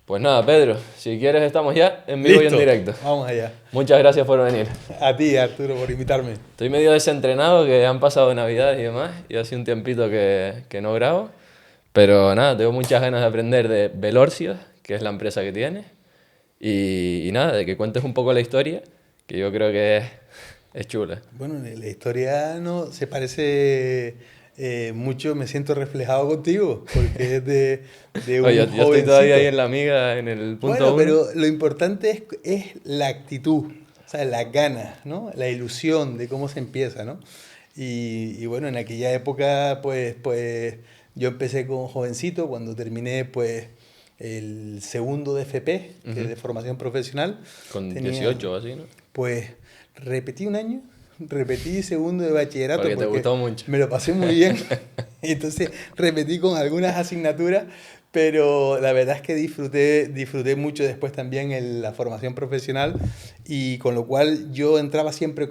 Pues nada, Pedro, si quieres estamos ya en vivo y en Listo, directo. vamos allá. Muchas gracias por venir. A ti, Arturo, por invitarme. Estoy medio desentrenado, que han pasado Navidades y demás, y hace un tiempito que no grabo. Pero nada, tengo muchas ganas de aprender de Velorcios, que es la empresa que tienes, y nada, de que cuentes un poco la historia, que yo creo que es chula. Bueno, la historia no se parece mucho, me siento reflejado contigo, porque es de Oye, un yo estoy todavía ahí jovencito. en la amiga, en el punto Bueno, uno. pero lo importante es la actitud, o sea, las ganas, ¿no? La ilusión de cómo se empieza, ¿no? Y bueno, en aquella época, pues yo empecé como jovencito, cuando terminé, pues, el segundo de FP, que es Ujú. de formación profesional, Con tenía, 18 o así, ¿no? pues, repetí un año, repetí segundo de bachillerato Porque te porque gustó mucho. me lo pasé muy bien. Entonces repetí con algunas asignaturas, pero la verdad es que disfruté mucho después también en la formación profesional y con lo cual yo entraba siempre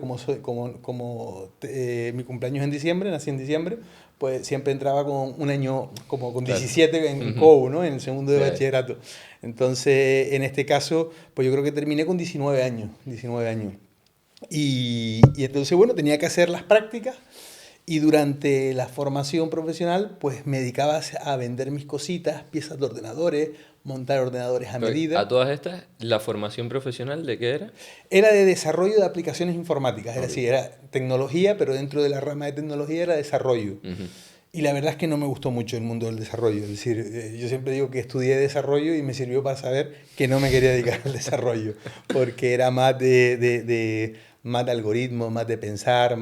mi cumpleaños en diciembre, nací en diciembre, pues siempre entraba con un año como con Claro. 17 en Ujú. COU, ¿no? En el segundo de Sí. bachillerato. Entonces, en este caso, pues yo creo que terminé con 19 años, 19 años. Y entonces, bueno, tenía que hacer las prácticas y durante la formación profesional, pues me dedicaba a vender mis cositas, piezas de ordenadores, montar ordenadores a Pero medida. a todas estas, ¿la formación profesional de qué era? Era de desarrollo de aplicaciones informáticas, era Ok. así, era tecnología, pero dentro de la rama de tecnología era desarrollo. Ujú. Y la verdad es que no me gustó mucho el mundo del desarrollo. Es decir, yo siempre digo que estudié desarrollo y me sirvió para saber que no me quería dedicar al desarrollo, porque era más más de algoritmos, más de pensar,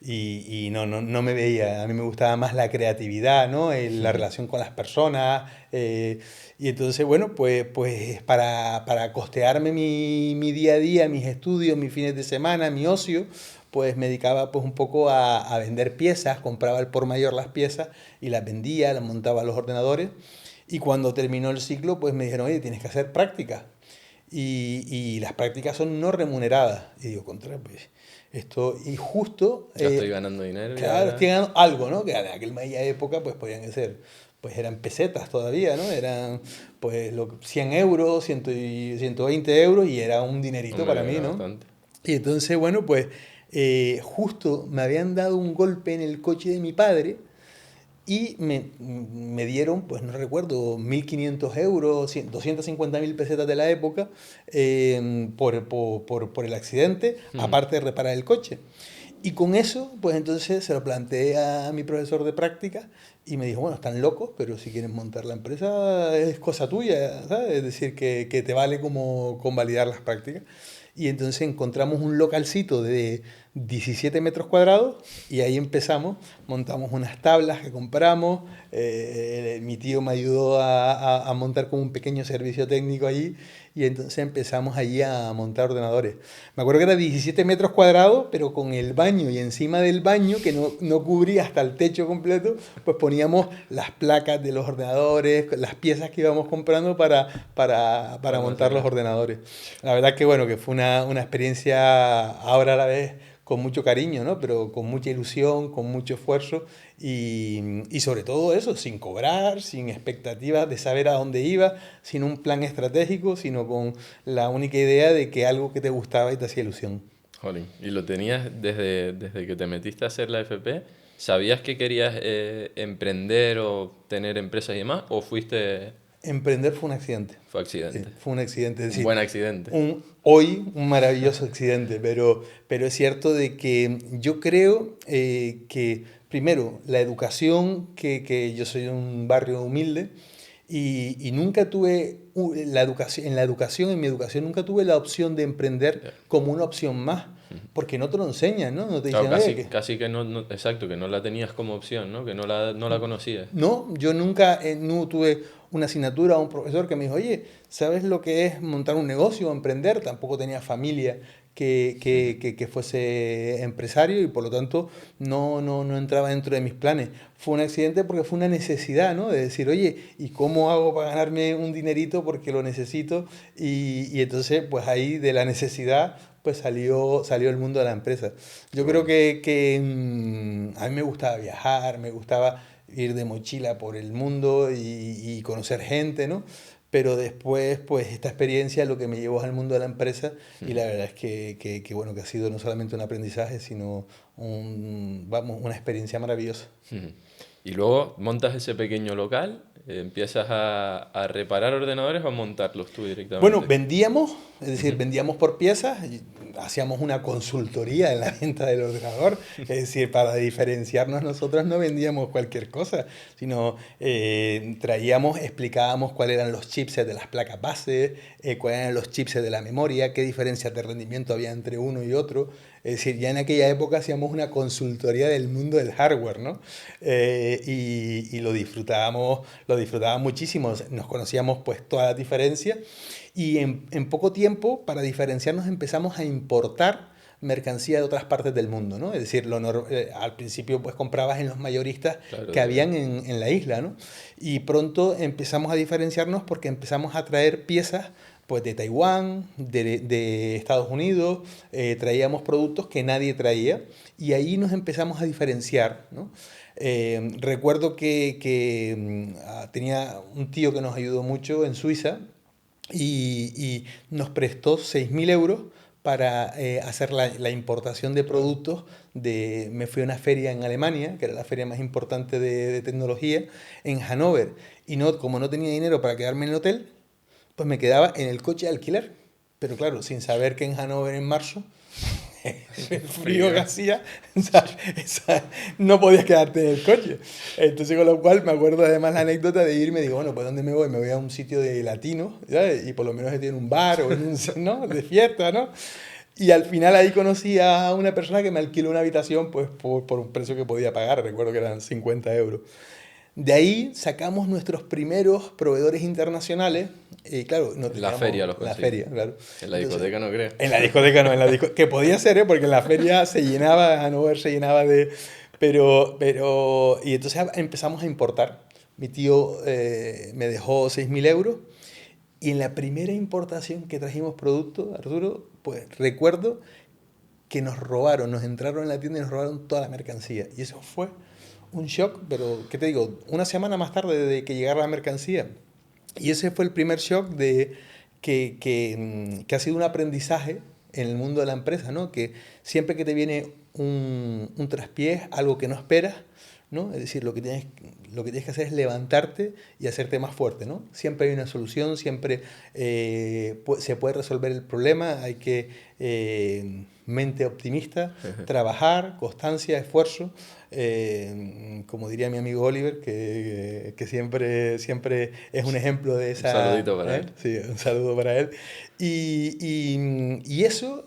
y no me veía. A mí me gustaba más la creatividad, ¿no? La Ujú. relación con las personas. Y entonces, bueno, pues para costearme mi día a día, mis estudios, mis fines de semana, mi ocio, pues me dedicaba pues un poco a vender piezas, compraba al por mayor las piezas y las vendía, las montaba a los ordenadores. Y cuando terminó el ciclo, pues me dijeron, oye, tienes que hacer prácticas. Y las prácticas son no remuneradas. Y digo, contra, pues esto, y justo, Ya estoy ganando dinero y claro, ahora... estoy ganando algo, ¿no? Que en aquella época, pues podían ser, pues eran pesetas todavía, ¿no? Eran, pues, 100 euros, 120 euros y era un dinerito Hombre, para mí, era ¿no? bastante. Y entonces, bueno, pues justo me habían dado un golpe en el coche de mi padre y me dieron, pues no recuerdo, 1.500 euros, 250.000 pesetas de la época por el accidente, Ujú. aparte de reparar el coche. Y con eso, pues entonces se lo planteé a mi profesor de práctica y me dijo, bueno, están locos, pero si quieren montar la empresa es cosa tuya, ¿sabes? Es decir, que te vale como convalidar las prácticas. Y entonces encontramos un localcito de 17 metros cuadrados y ahí empezamos, montamos unas tablas que compramos, mi tío me ayudó a montar como un pequeño servicio técnico allí y entonces empezamos allí a montar ordenadores. Me acuerdo que era 17 metros cuadrados, pero con el baño y encima del baño, que no cubría hasta el techo completo, pues poníamos las placas de los ordenadores, las piezas que íbamos comprando para montar los Almacenar. ordenadores. La verdad que bueno, que fue una experiencia ahora a la vez con mucho cariño, ¿no? Pero con mucha ilusión, con mucho esfuerzo y sobre todo eso, sin cobrar, sin expectativas de saber a dónde iba, sin un plan estratégico, sino con la única idea de que algo que te gustaba y te hacía ilusión. Jolín. ¿Y lo tenías desde que te metiste a hacer la FP? ¿Sabías que querías emprender o tener empresas y demás? ¿O fuiste... Emprender fue un accidente. fue Sí, accidente? fue un accidente. Es Un decir, buen accidente. hoy un maravilloso accidente, pero es cierto de que yo creo que, primero, la educación, que yo soy de un barrio humilde y nunca tuve la educación, en mi educación, nunca tuve la opción de emprender Ya. como una opción más, porque no te lo enseñan, ¿no? No te Claro, dicen, oye, casi que exacto, que no la tenías como opción, ¿no? Que no la conocías. no, yo nunca no tuve una asignatura o un profesor que me dijo, oye, ¿sabes lo que es montar un negocio o emprender? Tampoco tenía familia Ujú. que fuese empresario y por lo tanto no entraba dentro de mis planes. Fue un accidente porque fue una necesidad, ¿no? De decir, oye, ¿y cómo hago para ganarme un dinerito porque lo necesito? Y entonces, pues ahí de la necesidad, pues salió el mundo de la empresa. Qué Yo creo bueno. que a mí me gustaba viajar, me gustaba ir de mochila por el mundo y conocer gente, ¿no? pero después, pues esta experiencia lo que me llevó al mundo de la empresa y la verdad es bueno, que ha sido no solamente un aprendizaje, sino una experiencia maravillosa. Y luego montas ese pequeño local, empiezas a reparar ordenadores o a montarlos tú Bueno, directamente. vendíamos, es decir, Ujú. vendíamos por piezas, y hacíamos una consultoría en la venta del ordenador, es decir, para diferenciarnos nosotros no vendíamos cualquier cosa, sino traíamos, explicábamos cuáles eran los chipsets de las placas base, cuáles eran los chipsets de la memoria, qué diferencias de rendimiento había entre uno y otro. Es decir, ya en aquella época hacíamos una consultoría del mundo del hardware, ¿no? Y lo disfrutábamos muchísimo, nos conocíamos pues todas las diferencias y en poco tiempo, para diferenciarnos, empezamos a importar mercancía de otras partes del mundo, ¿no? Es decir, al principio pues comprabas en los mayoristas Claro, que habían en la isla, ¿no? Y pronto empezamos a diferenciarnos porque empezamos a traer piezas pues de Taiwán, de Estados Unidos, traíamos productos que nadie traía y ahí nos empezamos a diferenciar, ¿no? Recuerdo que tenía un tío que nos ayudó mucho en Suiza y nos prestó 6.000 euros para hacer la importación de productos. Me fui a una feria en Alemania, que era la feria más importante de tecnología, en Hannover. Y como no tenía dinero para quedarme en el hotel, pues me quedaba en el coche de alquiler. Pero claro, sin saber que en Hannover en marzo el frío que frío. hacía, no podías quedarte en el coche. Entonces, con lo cual, me acuerdo además la anécdota de irme, digo, bueno, pues ¿dónde me voy? Me voy a un sitio de latino, ¿sabes? Y por lo menos estoy en un bar o en un, ¿no? De fiesta, ¿no? Y al final ahí conocí a una persona que me alquiló una habitación pues por un precio que podía pagar, recuerdo que eran 50 euros. De ahí sacamos nuestros primeros proveedores internacionales. Claro, no En la feria teníamos los la conseguí. feria, claro. En la Entonces, discoteca no creo. en la discoteca no, en la discoteca, que podía ser, ¿eh? Porque en la feria se llenaba, Hannover se llenaba de... y entonces empezamos a importar. Mi tío me dejó 6.000 euros y en la primera importación que trajimos productos, Arturo, pues recuerdo que nos robaron, nos entraron en la tienda y nos robaron toda la mercancía. Y eso fue un shock, pero, ¿qué te digo? Una semana más tarde de que llegara la mercancía. Y ese fue el primer shock que ha sido un aprendizaje en el mundo de la empresa, ¿no? Que siempre que te viene un traspiés, algo que no esperas, ¿no? Es decir, lo que tienes que hacer es levantarte y hacerte más fuerte, ¿no? Siempre hay una solución, siempre se puede resolver el problema, hay que mente optimista, trabajar, constancia, esfuerzo, como diría mi amigo Oliver, que siempre es un ejemplo de Un saludito para ¿eh? él. Sí, un saludo para él. Y eso,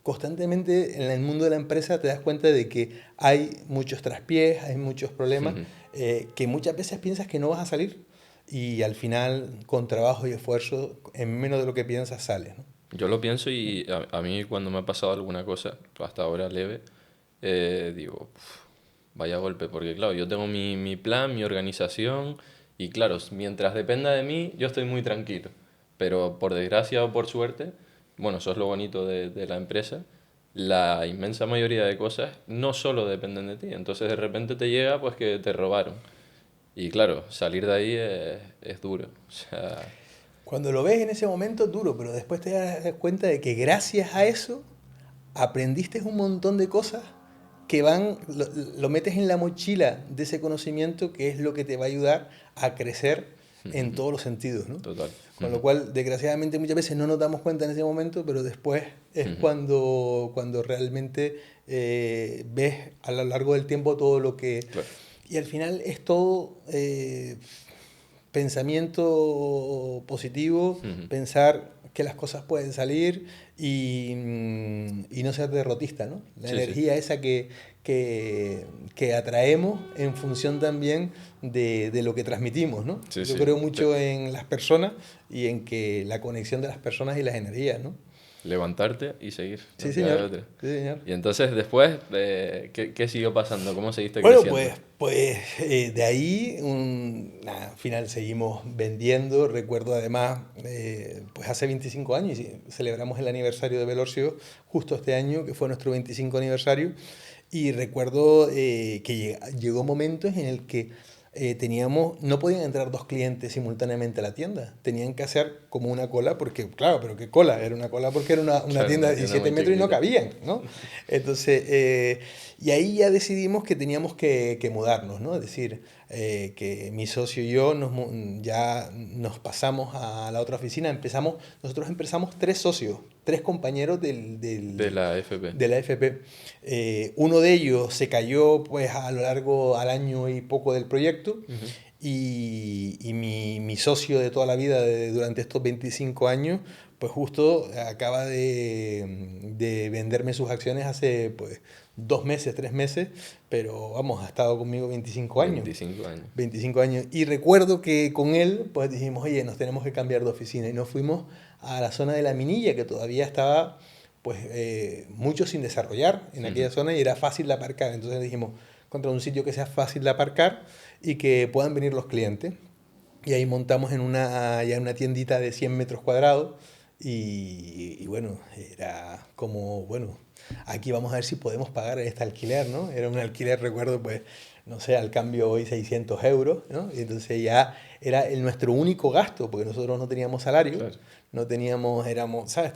constantemente en el mundo de la empresa te das cuenta de que hay muchos traspiés, hay muchos problemas, que muchas veces piensas que no vas a salir y al final, con trabajo y esfuerzo, en menos de lo que piensas, sales, ¿no? Yo lo pienso y a mí cuando me ha pasado alguna cosa, hasta ahora leve, digo, "Uf, vaya golpe", porque claro, yo tengo mi plan, mi organización y claro, mientras dependa de mí, yo estoy muy tranquilo. Pero por desgracia o por suerte, bueno, eso es lo bonito de la empresa, la inmensa mayoría de cosas no solo dependen de ti. Entonces de repente te llega pues que te robaron. Y claro, salir de ahí es duro. O sea, Cuando lo ves en ese momento es duro, pero después te das cuenta de que gracias a eso aprendiste un montón de cosas que lo metes en la mochila de ese conocimiento que es lo que te va a ayudar a crecer en todos los sentidos, ¿no? total. Con lo cual, desgraciadamente, muchas veces no nos damos cuenta en ese momento, pero después es cuando realmente ves a lo largo del tiempo todo lo que... Claro. Y al final es todo pensamiento positivo, pensar que las cosas pueden salir y no ser derrotista, ¿no? La Sí, sí. energía esa que atraemos en función también de lo que transmitimos, ¿no? Sí, Yo sí. creo mucho en las personas y en que la conexión de las personas y las energías, ¿no? Levantarte y seguir. No Sí, queda de señor. otra. Sí, señor. Y entonces después, ¿qué siguió pasando? ¿Cómo seguiste Bueno, creciendo? de ahí, nada, al final seguimos vendiendo. Recuerdo además, pues hace 25 años y celebramos el aniversario de Velorcio justo este año, que fue nuestro 25 aniversario. Y recuerdo que llegó momentos en el que no podían entrar dos clientes simultáneamente a la tienda. Tenían que hacer como una cola, porque, claro, pero ¿qué cola? Era una cola porque era una Claro, tienda una de tienda 17 muy metros y no chiquitita. cabían, ¿no? Entonces, y ahí ya decidimos que teníamos que mudarnos, ¿no? Es decir, que mi socio y yo ya nos pasamos a la otra oficina. Nosotros empezamos tres socios, tres compañeros De la FP. de la FP. Uno de ellos se cayó pues a lo largo al año y poco del proyecto Ujú. y mi socio de toda la vida durante estos 25 años pues justo acaba de venderme sus acciones hace pues 2 meses, 3 meses, pero vamos, ha estado conmigo 25 años. 25 años. 25 años. Y recuerdo que con él, pues dijimos, oye, nos tenemos que cambiar de oficina. Y nos fuimos a la zona de la Minilla, que todavía estaba, pues, mucho sin desarrollar en aquella Ujú. zona y era fácil de aparcar. Entonces dijimos, contra un sitio que sea fácil de aparcar y que puedan venir los clientes. Y ahí montamos ya una tiendita de 100 metros cuadrados. Y bueno, era como, bueno, aquí vamos a ver si podemos pagar este alquiler, ¿no? Era un alquiler, recuerdo, pues, no sé, al cambio hoy 600 euros, ¿no? Y entonces ya era nuestro único gasto, porque nosotros no teníamos salario, Claro. no teníamos, éramos, ¿sabes?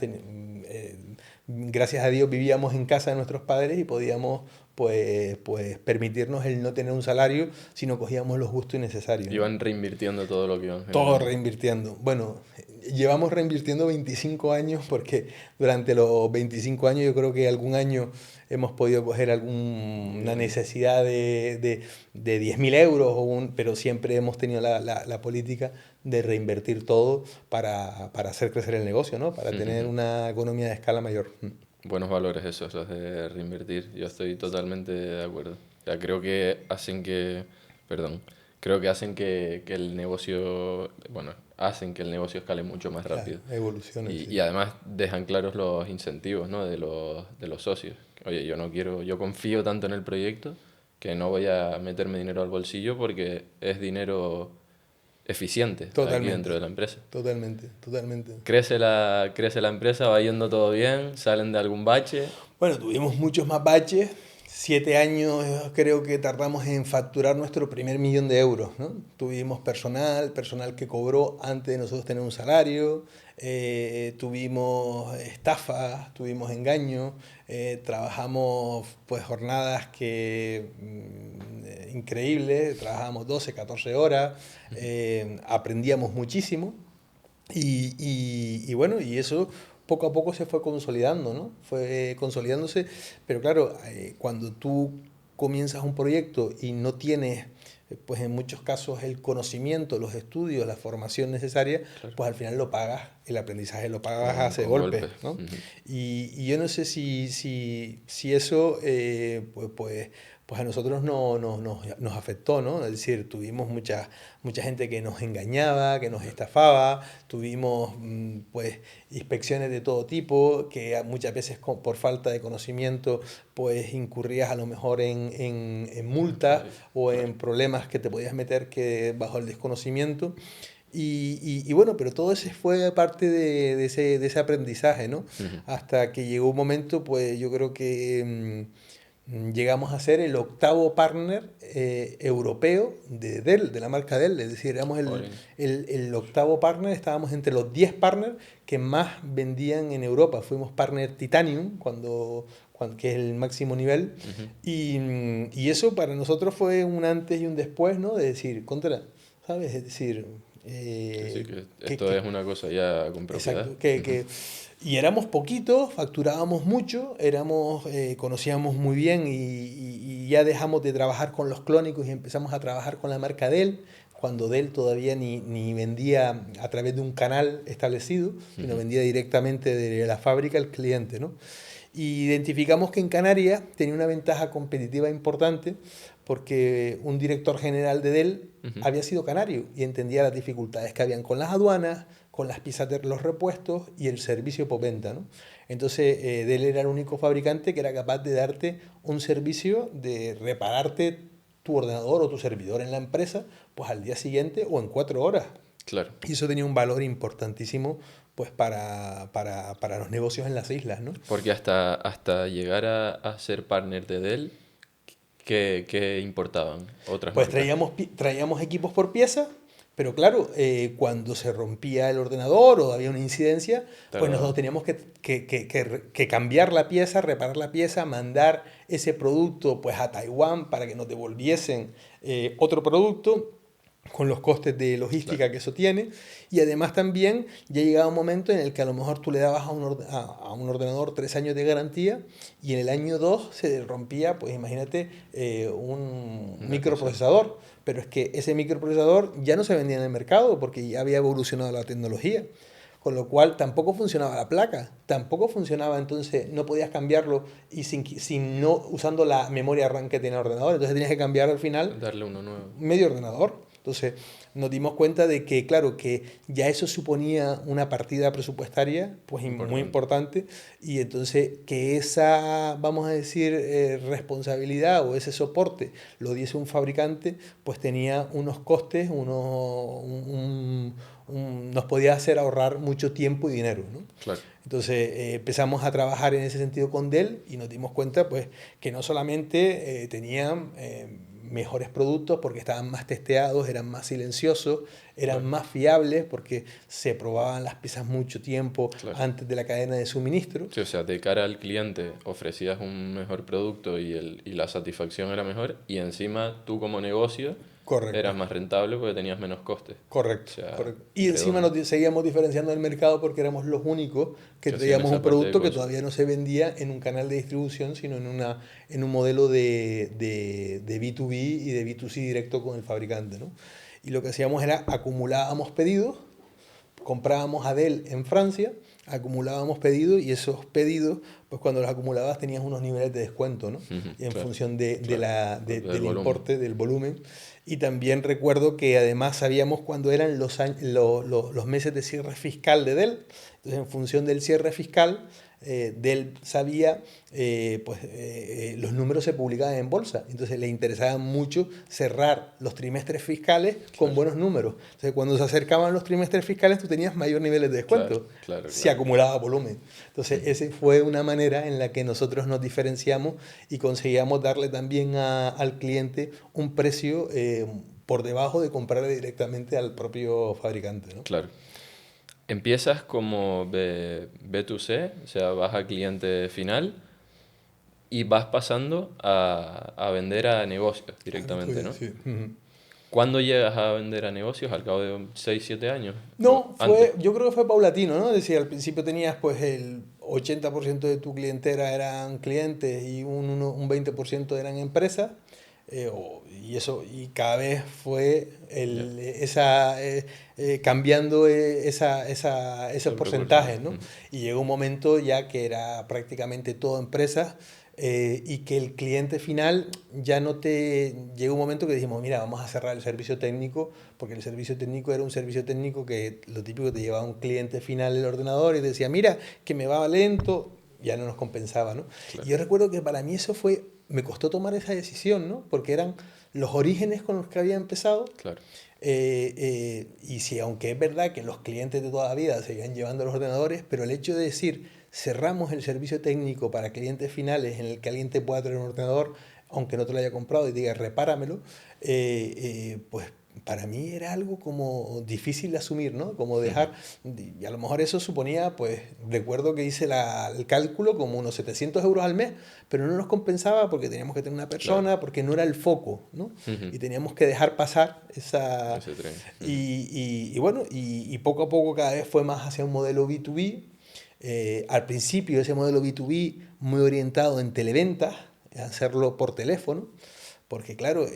Gracias a Dios vivíamos en casa de nuestros padres y podíamos, pues permitirnos el no tener un salario, sino cogíamos lo justo y necesario, ¿no? Iban reinvirtiendo todo lo que iban Todo generando. reinvirtiendo. Bueno, llevamos reinvirtiendo 25 años porque durante los 25 años yo creo que algún año hemos podido coger alguna necesidad de 10.000 euros, pero siempre hemos tenido la política de reinvertir todo para hacer crecer el negocio, ¿no? Para tener Ujú. una economía de escala mayor. Buenos valores esos, los de reinvertir. Yo estoy totalmente de acuerdo. O sea, creo que hacen que, perdón, creo que hacen que el negocio, bueno, hacen que el negocio escale mucho más Claro, rápido. evoluciones, sí. Y además dejan claros los incentivos, ¿no? De los socios. Oye, yo no quiero, yo confío tanto en el proyecto que no voy a meterme dinero al bolsillo porque es dinero eficiente aquí dentro Totalmente, de la empresa. totalmente, totalmente. Crece la empresa, va yendo todo bien, salen de algún bache. Bueno, tuvimos muchos más baches. 7 años creo que tardamos en facturar nuestro primer millón de euros, ¿no? Tuvimos personal que cobró antes de nosotros tener un salario, tuvimos estafas, tuvimos engaños, trabajamos pues jornadas increíbles, trabajamos 12, 14 horas, aprendíamos muchísimo. Y bueno, y eso poco a poco se fue consolidando, ¿no? Fue consolidándose, pero claro, cuando tú comienzas un proyecto y no tienes, pues en muchos casos, el conocimiento, los estudios, la formación necesaria, Claro. pues al final lo pagas, el aprendizaje lo pagas hace Con golpes, golpes. ¿no? Ujú. Y yo no sé si eso, pues a nosotros nos afectó, ¿no? Es decir, tuvimos mucha gente que nos engañaba, que nos estafaba, tuvimos pues inspecciones de todo tipo, que muchas veces por falta de conocimiento pues incurrías a lo mejor en multas o Claro. en problemas que te podías meter que bajo el desconocimiento. Y bueno, pero todo eso fue parte de ese aprendizaje, ¿no? Ujú. Hasta que llegó un momento, pues yo creo que llegamos a ser el octavo partner europeo de Dell, de la marca Dell. Es decir, éramos Jolín. el octavo partner, estábamos entre los 10 partners que más vendían en Europa. Fuimos partner Titanium, que es el máximo nivel. Ujú. Y eso para nosotros fue un antes y un después, ¿no? De decir, ¿sabes? Es decir, Sí, sí, que que, esto que, es una cosa ya con propiedad. exacto, Ujú. y éramos poquitos, facturábamos mucho, conocíamos muy bien y ya dejamos de trabajar con los clónicos y empezamos a trabajar con la marca Dell, cuando Dell todavía ni vendía a través de un canal establecido, sino Ujú. vendía directamente de la fábrica al cliente, ¿no? Y identificamos que en Canarias tenía una ventaja competitiva importante porque un director general de Dell Ujú. había sido canario y entendía las dificultades que habían con las aduanas, con las piezas de los repuestos y el servicio postventa, ¿no? Entonces, Dell era el único fabricante que era capaz de darte un servicio de repararte tu ordenador o tu servidor en la empresa, pues al día siguiente o en 4 horas. Claro. Y eso tenía un valor importantísimo pues para los negocios en las islas, ¿no? Porque hasta llegar a ser partner de Dell, ¿Qué importaban otras Pues marcas? traíamos equipos por pieza, pero claro, cuando se rompía el ordenador o había una incidencia, pues nosotros Tardaba. teníamos que cambiar la pieza, reparar la pieza, mandar ese producto pues a Taiwán para que nos devolviesen otro producto con los costes de Claro. logística que eso tiene. Y además también ya llegaba un momento en el que a lo mejor tú le dabas a un ordenador 3 años de garantía y en el año 2 se rompía, pues imagínate, un Una cosa. microprocesador. Pero es que ese microprocesador ya no se vendía en el mercado porque ya había evolucionado la tecnología. Con lo cual tampoco funcionaba la placa, tampoco funcionaba, entonces no podías cambiarlo y sin no usando la memoria RAM que tenía el ordenador, entonces tenías que cambiar al final Darle uno nuevo. medio ordenador. Entonces nos dimos cuenta de que, claro, que ya eso suponía una partida presupuestaria pues muy Importante. importante y entonces que esa, vamos a decir, responsabilidad o ese soporte lo diese un fabricante, pues tenía unos costes, nos podía hacer ahorrar mucho tiempo y dinero, ¿no? Claro. Entonces empezamos a trabajar en ese sentido con Dell y nos dimos cuenta pues, que no solamente tenían mejores productos porque estaban más testeados, eran más silenciosos, eran Claro. más fiables porque se probaban las piezas mucho tiempo Claro. antes de la cadena de suministro. Sí, o sea, de cara al cliente ofrecías un mejor producto y la satisfacción era mejor, y encima tú como negocio Correcto. eras más rentable porque tenías menos costes. O Correcto, sea, correcto. Y encima redondo. seguíamos diferenciando del mercado porque éramos los únicos que Que hacían traíamos un esa parte de producto que consumo. todavía no se vendía en un canal de distribución, sino en un modelo de B2B y de B2C directo con el fabricante, ¿no? Y lo que hacíamos era acumulábamos pedidos, comprábamos a Dell en Francia, acumulábamos pedidos y esos pedidos, pues cuando los acumulabas tenías unos niveles de descuento, ¿no? Ujú, En claro, función claro. Del del volumen. importe, del volumen. Y también recuerdo que además sabíamos cuándo eran los meses de cierre fiscal de Dell. Entonces, en función del cierre fiscal, Dell sabía, los números se publicaban en bolsa. Entonces, le interesaba mucho cerrar los trimestres fiscales con Claro, buenos números. Entonces, cuando se acercaban los trimestres fiscales, tú tenías mayor niveles de claro, descuento. claro, Se claro. acumulaba volumen. Entonces, Ujú. esa fue una manera en la que nosotros nos diferenciamos y conseguíamos darle también al cliente un precio por debajo de comprarle directamente al propio fabricante, ¿no? Claro. Empiezas como B2C, o sea, vas al cliente final y vas pasando a vender a negocios Claro, tú, directamente, ¿no? sí. Ujú. ¿Cuándo llegas a vender a negocios? ¿Al cabo de 6 7 años? ¿O No, antes? yo creo que fue paulatino, ¿no? Es decir, al principio tenías pues el 80% de tu clientela eran clientes y un 20% eran empresas. Y eso, y cada vez fue Ya, cambiando esos esa proporción. porcentajes, ¿no? Ujú. Y llegó un momento ya que era prácticamente todo empresas y que el cliente final ya no te... Llegó un momento que dijimos, mira, vamos a cerrar el servicio técnico, porque el servicio técnico era un servicio técnico que lo típico te llevaba un cliente final el ordenador y te decía, mira, que me va lento, ya no nos compensaba, ¿no? Y Claro, yo recuerdo que para mí eso fue, me costó tomar esa decisión, ¿no? Porque eran los orígenes con los que había empezado. claro, Y si, aunque es verdad que los clientes de toda la vida seguían llevando los ordenadores, pero el hecho de decir, cerramos el servicio técnico para clientes finales en el que alguien te pueda traer un ordenador, aunque no te lo haya comprado y diga, repáramelo, pues para mí era algo como difícil de asumir, ¿no? Como ujú, dejar, y a lo mejor eso suponía, pues recuerdo que hice el cálculo como unos 700 euros al mes, pero no nos compensaba porque teníamos que tener una claro, persona, porque no era el foco, ¿no? ujú, Y teníamos que dejar pasar esa... ese tren. Ujú. Y bueno, y poco a poco cada vez fue más hacia un modelo B2B. Al principio ese modelo B2B muy orientado en televentas, hacerlo por teléfono, porque claro,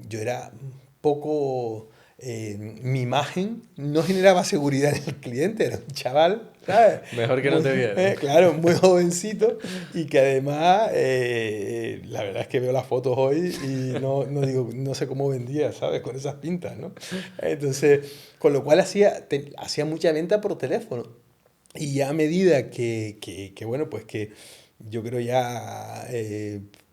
yo era poco... mi imagen no generaba seguridad en el cliente, era un chaval, ¿sabes? Mejor que no te vieran. Claro, muy jovencito y que además, la verdad es que veo las fotos hoy y no digo, no sé cómo vendía, ¿sabes? Con esas pintas, ¿no? Entonces, con lo cual hacía mucha venta por teléfono. Y ya a medida bueno, pues que yo creo ya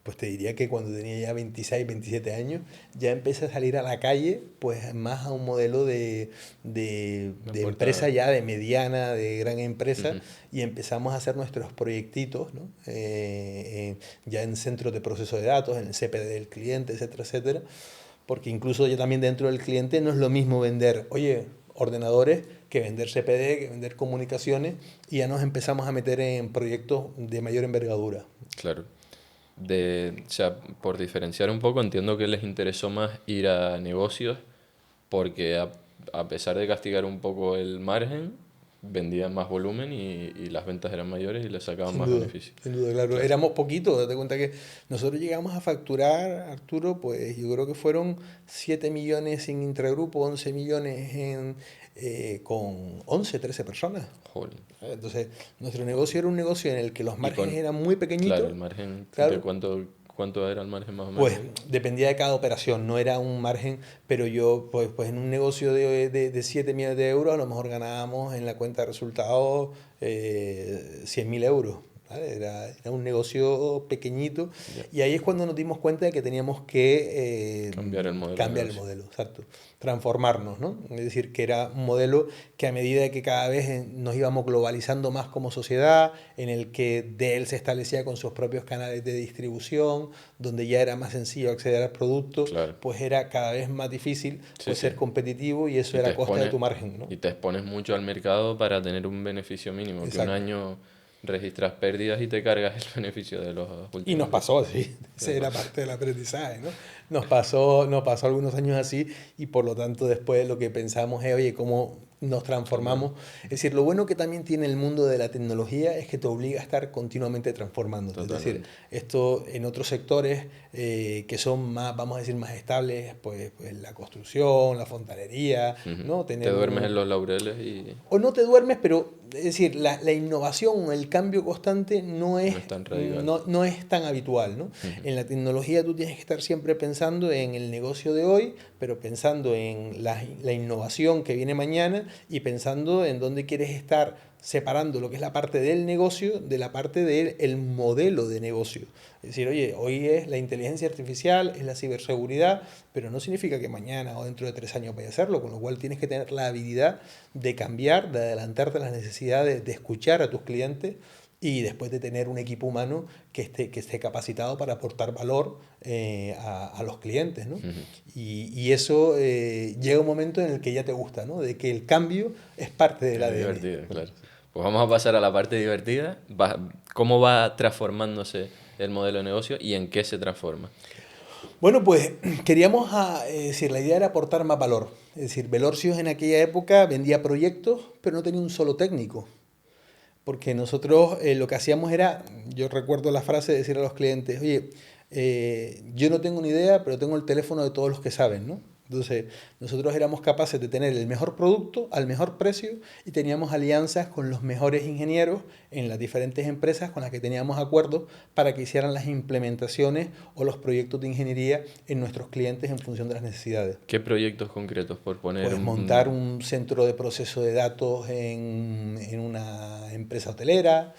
pues te diría que cuando tenía ya 26, 27 años, ya empecé a salir a la calle, pues más a un modelo de empresa ya, de mediana, de gran empresa, y empezamos a hacer nuestros proyectitos, ¿no? Ya en centros de proceso de datos, en el CPD del cliente, etcétera, etcétera, porque incluso ya también dentro del cliente no es lo mismo vender, oye, ordenadores, que vender CPD, que vender comunicaciones, y ya nos empezamos a meter en proyectos de mayor envergadura. Claro. O sea, por diferenciar un poco, entiendo que les interesó más ir a negocios porque a pesar de castigar un poco el margen, vendían más volumen y las ventas eran mayores y les sacaban más beneficios. Sin duda, claro. Claro. Éramos poquitos, date cuenta que nosotros llegamos a facturar, Arturo, pues yo creo que fueron 7 millones en intragrupo, 11 millones con 11 13 personas. Joder. Entonces, nuestro negocio era un negocio en el que los Y márgenes con, eran muy claro, pequeñitos. el margen, ¿de Claro, cuánto era el margen más o menos? pues dependía de cada operación, no era un margen, pero yo, pues en un negocio de 7 millones de euros, a lo mejor ganábamos en la cuenta de resultados 100.000 euros. ¿Vale? Era un negocio pequeñito, Ya. y ahí es cuando nos dimos cuenta de que teníamos que Cambiar el modelo de cambiar el negocio. modelo, exacto, transformarnos, ¿no? Es decir, que era un modelo que a medida que cada vez nos íbamos globalizando más como sociedad, en el que Dell se establecía con sus propios canales de distribución, donde ya era más sencillo acceder al producto, Claro. pues era cada vez más difícil Sí, pues, sí. ser competitivo, y eso Y era te a costa de expone, tu margen, ¿no? y te expones mucho al mercado para tener un beneficio mínimo, que un Exacto. año registras pérdidas y te cargas el beneficio de los Y nos últimos 10. pasó, sí, esa era parte del aprendizaje, ¿no? Nos pasó algunos años así, y por lo tanto después lo que pensamos es, oye, ¿cómo nos Cambiar. transformamos? Es decir, lo bueno que también tiene el mundo de la tecnología es que te obliga a estar continuamente transformándote. Es decir, Totalmente. esto en otros sectores que son más, vamos a decir, más estables, pues la construcción, la fontanería, Ujú. ¿no? Te Tener duermes un, en los laureles y o no te duermes, pero es decir, la innovación, el cambio constante no es, no es tan radical. no es tan habitual, ¿no? Ujú. En la tecnología tú tienes que estar siempre pensando en el negocio de hoy, pero pensando en la innovación que viene mañana, y pensando en dónde quieres estar, separando lo que es la parte del negocio de la parte del modelo de negocio. Es decir, oye, hoy es la inteligencia artificial, es la ciberseguridad, pero no significa que mañana o dentro de 3 años vaya a hacerlo, con lo cual tienes que tener la habilidad de cambiar, de adelantarte a las necesidades, de escuchar a tus clientes, y después de tener un equipo humano que esté capacitado para aportar valor a los clientes, ¿no? Ujú. Y eso llega un momento en el que ya te gusta, ¿no? De que el cambio es parte del Es ADN. divertido, claro. Pues vamos a pasar a la parte divertida. ¿Cómo va transformándose el modelo de negocio y en qué se transforma? Bueno, pues queríamos, decir, la idea era aportar más valor. Es decir, Velorcios en aquella época vendía proyectos, pero no tenía un solo técnico. Porque nosotros lo que hacíamos era, yo recuerdo la frase de decir a los clientes, oye, yo no tengo ni idea, pero tengo el teléfono de todos los que saben, ¿no? Entonces, nosotros éramos capaces de tener el mejor producto al mejor precio, y teníamos alianzas con los mejores ingenieros en las diferentes empresas con las que teníamos acuerdos para que hicieran las implementaciones o los proyectos de ingeniería en nuestros clientes en función de las necesidades. ¿Qué proyectos concretos, por poner Pues montar un centro de proceso de datos en una empresa hotelera,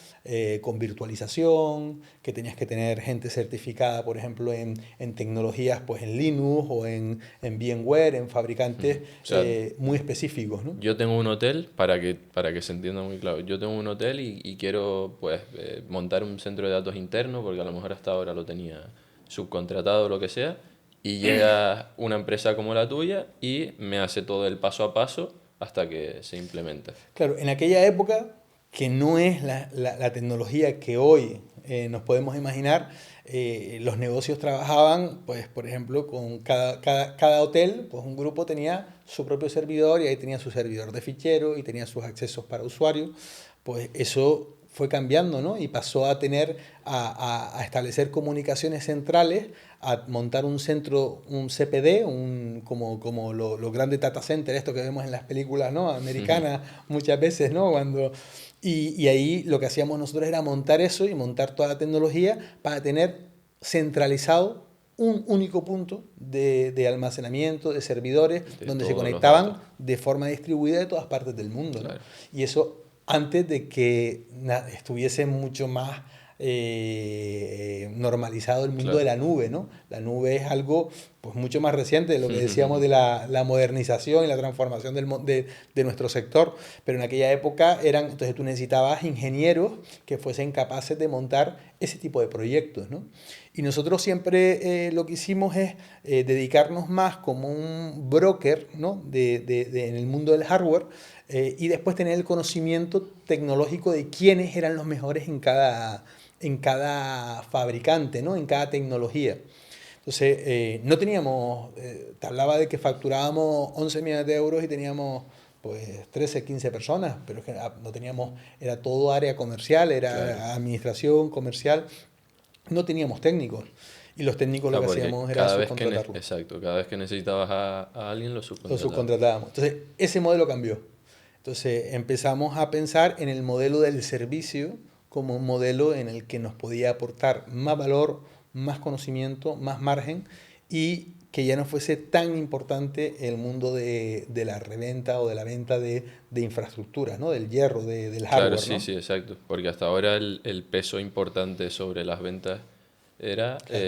con virtualización, que tenías que tener gente certificada, por ejemplo, en tecnologías, pues en Linux o en VMware, en fabricantes O sea, muy específicos, ¿no? yo tengo un hotel, para que se entienda muy claro, yo tengo un hotel y quiero pues montar un centro de datos interno porque a lo mejor hasta ahora lo tenía subcontratado o lo que sea, y llega una empresa como la tuya y me hace todo el paso a paso hasta que se implementa. Claro, en aquella época, que no es la tecnología que hoy nos podemos imaginar, los negocios trabajaban, pues, por ejemplo, con cada hotel, pues un grupo tenía su propio servidor, y ahí tenía su servidor de ficheros y tenía sus accesos para usuarios. Pues eso fue cambiando, ¿no? Y pasó a tener, a establecer comunicaciones centrales, a montar un centro, un CPD, como los grandes data centers, esto que vemos en las películas, ¿no? Americanas muchas veces, ¿no? Y ahí lo que hacíamos nosotros era montar eso y montar toda la tecnología para tener centralizado un único punto de almacenamiento, de servidores, De donde se todos los datos. conectaban de forma distribuida de todas partes del mundo, ¿no? Claro. Y eso antes de que estuviese mucho más normalizado el mundo Claro. de la nube, ¿no? La nube es algo pues, mucho más reciente de lo que decíamos de la modernización y la transformación de nuestro sector, pero en aquella época entonces tú necesitabas ingenieros que fuesen capaces de montar ese tipo de proyectos, ¿no? Y nosotros siempre lo que hicimos es dedicarnos más como un broker, ¿no? En el mundo del hardware, y después tener el conocimiento tecnológico de quiénes eran los mejores en cada fabricante, ¿no? En cada tecnología. Entonces, no teníamos, te hablaba de que facturábamos 11 millones de euros y teníamos pues 13, 15 personas, pero es que no teníamos, era todo área comercial, era Claro. administración comercial, no teníamos técnicos. Y los técnicos lo Claro, que porque hacíamos era cada vez subcontratarlos. exacto, cada vez que necesitabas a alguien lo Lo subcontratabas. subcontratábamos. Entonces, ese modelo cambió. Entonces, empezamos a pensar en el modelo del servicio como un modelo en el que nos podía aportar más valor, más conocimiento, más margen y que ya no fuese tan importante el mundo de la reventa o de la venta de infraestructuras, ¿no? Del hierro, del Claro, hardware, sí, ¿no? sí, exacto. Porque hasta ahora el peso importante sobre las ventas era Claro.